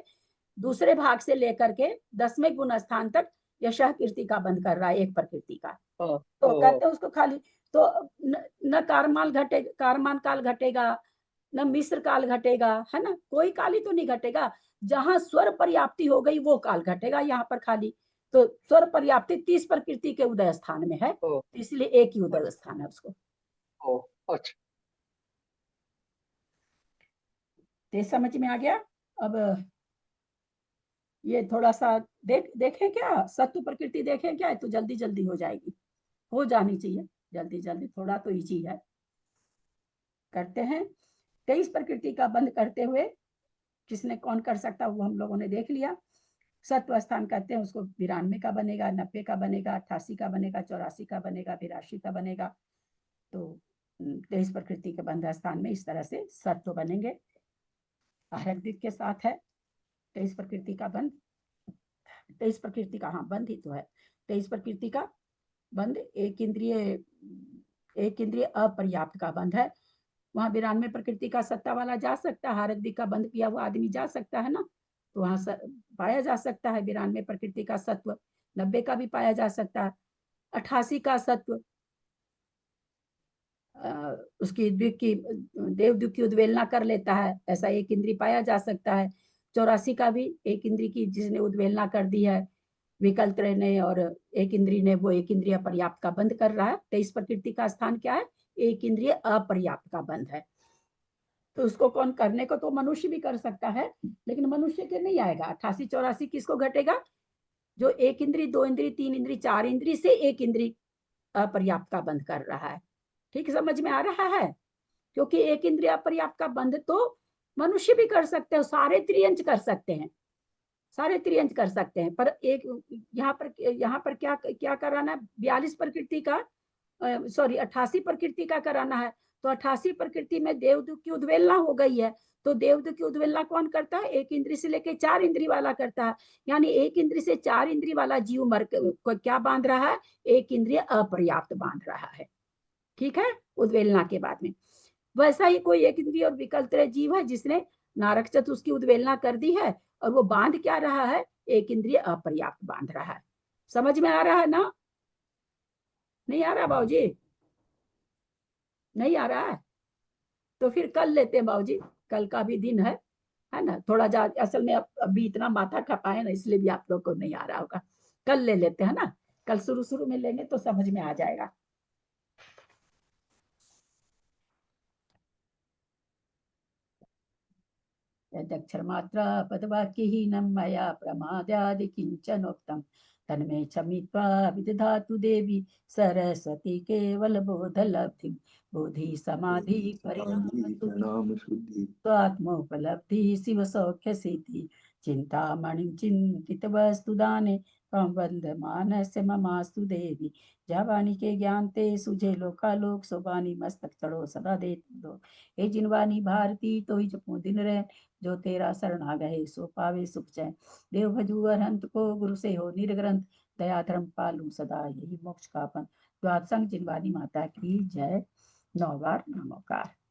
दूसरे भाग से लेकर के 10वें गुण स्थान तक यशः कीर्ति का बंध कर रहा है एक प्रकृति का। तो कहते हैं उसको खाली तो न कारमान काल घटेगा, न मिश्र काल घटेगा, है ना, कोई काल ही तो नहीं घटेगा। जहां स्वर पर्याप्ति हो गई वो काल घटेगा यहाँ पर खाली। तो स्वर पर्याप्ति 30 प्रकृति के उदय स्थान में है, इसलिए एक ही उदय स्थान है उसको। अच्छा, तो समझ में आ गया। अब ये थोड़ा सा देखें क्या, सत्व प्रकृति देखें क्या, तो जल्दी जल्दी हो जाएगी, हो जानी चाहिए जल्दी जल्दी, थोड़ा तो इजी है। करते हैं 23 प्रकृति का बंध करते हुए, किसने कौन कर सकता वो हम लोगों ने देख लिया। सत्व स्थान कहते हैं उसको 92 का बनेगा, 90 का बनेगा, 88 का बनेगा, 84 का बनेगा, 82 का बनेगा। तो 23 प्रकृति के बंध स्थान में इस तरह से सत्व बनेंगे। आहरक दिक के साथ है 23 प्रकृति का बंध, 23 प्रकृति का, हाँ बंध ही तो है 23 प्रकृति का बंध। एक इंद्रिय अपर्याप्त का बंध है, वहां 92 प्रकृति का सत्ता वाला जा सकता है, आहरक दिक का बंध किया हुआ आदमी जा सकता है ना, तो वहां पाया जा सकता है 92 प्रकृति का सत्व। 90 का भी पाया जा सकता है, 88 का सत्व उसकी देवद्वीप की उद्वेलना कर लेता है, ऐसा एक इंद्रिय पाया जा सकता है। 84 का भी एक इंद्रिय की जिसने उद्वेलना कर दी है विकल्प ने, और एक इंद्रिय ने, वो एक इंद्रिय पर्याप्त का बंध कर रहा है। 23 प्रकृति का स्थान क्या है? एक इंद्रिय अपर्याप्त का बंध है। तो उसको कौन करने को तो मनुष्य भी कर सकता है, लेकिन मनुष्य के नहीं आएगा। 88 84 किसको घटेगा? जो एक इंद्रिय, दो इंद्रिय, तीन इंद्रिय, चार इंद्रिय से एक इंद्रिय अपर्याप्त का बंध कर रहा है। ठीक समझ में आ रहा है? क्योंकि एक इंद्रिय अपर्याप्त का बंध तो मनुष्य भी कर सकते हैं, सारे त्रियंच कर सकते हैं, सारे त्रियंच कर सकते हैं। पर एक यहाँ पर क्या कराना है? 42 प्रकृति का, सॉरी 88 प्रकृति का कराना है। तो 88 प्रकृति में देवदूत की उद्वेलना हो गई है, तो देवदूत की उद्वेलना कौन करता है? एक इंद्रिय से लेके चार इंद्रिय वाला करता है। यानी एक इंद्रिय से चार इंद्रिय वाला जीव मर को क्या बांध रहा है? एक इंद्रिय अपर्याप्त बांध रहा है। ठीक है, उद्वेलना के बाद में। वैसा ही कोई एक इंद्रिय और विकल्प जीव है जिसने नारक चतुर्थ की उद्वेलना कर दी है, और वो बांध क्या रहा है? एक इंद्रिय अपर्याप्त बांध रहा है। समझ में आ रहा है ना? नहीं आ रहा बाबूजी? नहीं आ रहा है तो फिर कल लेते हैं बाबूजी, कल का भी दिन है ना। थोड़ा जा असल में अभी इतना माथा खपाए ना, इसलिए भी आप लोग को नहीं आ रहा होगा। कल ले लेते हैं ना, कल शुरू में लेंगे तो समझ में आ जाएगा। यदक्षरमात्रा पदवाक्यहीनं मया प्रमादादि किंचनोक्तम् तन्मे क्षमित्वा विदधातु देवी सरस्वती केवल बोधलब्धिं। बोधि समाधि परिणाम शुद्धि स्वात्मोपलब्धि शिव सौख्य सिद्धि। चिंतामणि चिंतित वस्तु दाने त्वं वन्दमानस्य ममास्तु देवी। जावानी के ज्ञान ते सुझे लोकालोक सोबानी मस्तक चढ़ो सदा दे दो। हे जिनवानी भारती तो ही जपो दिन रह, जो तेरा शरण आ गए सो पावे सुख चैन। देव भजू अरहंत को गुरु से हो निर्ग्रंथ, दया धर्म पालू सदा यही मोक्ष का पंथ। द्वादशंग जिनवानी माता की जय। 9 बार नमोकार।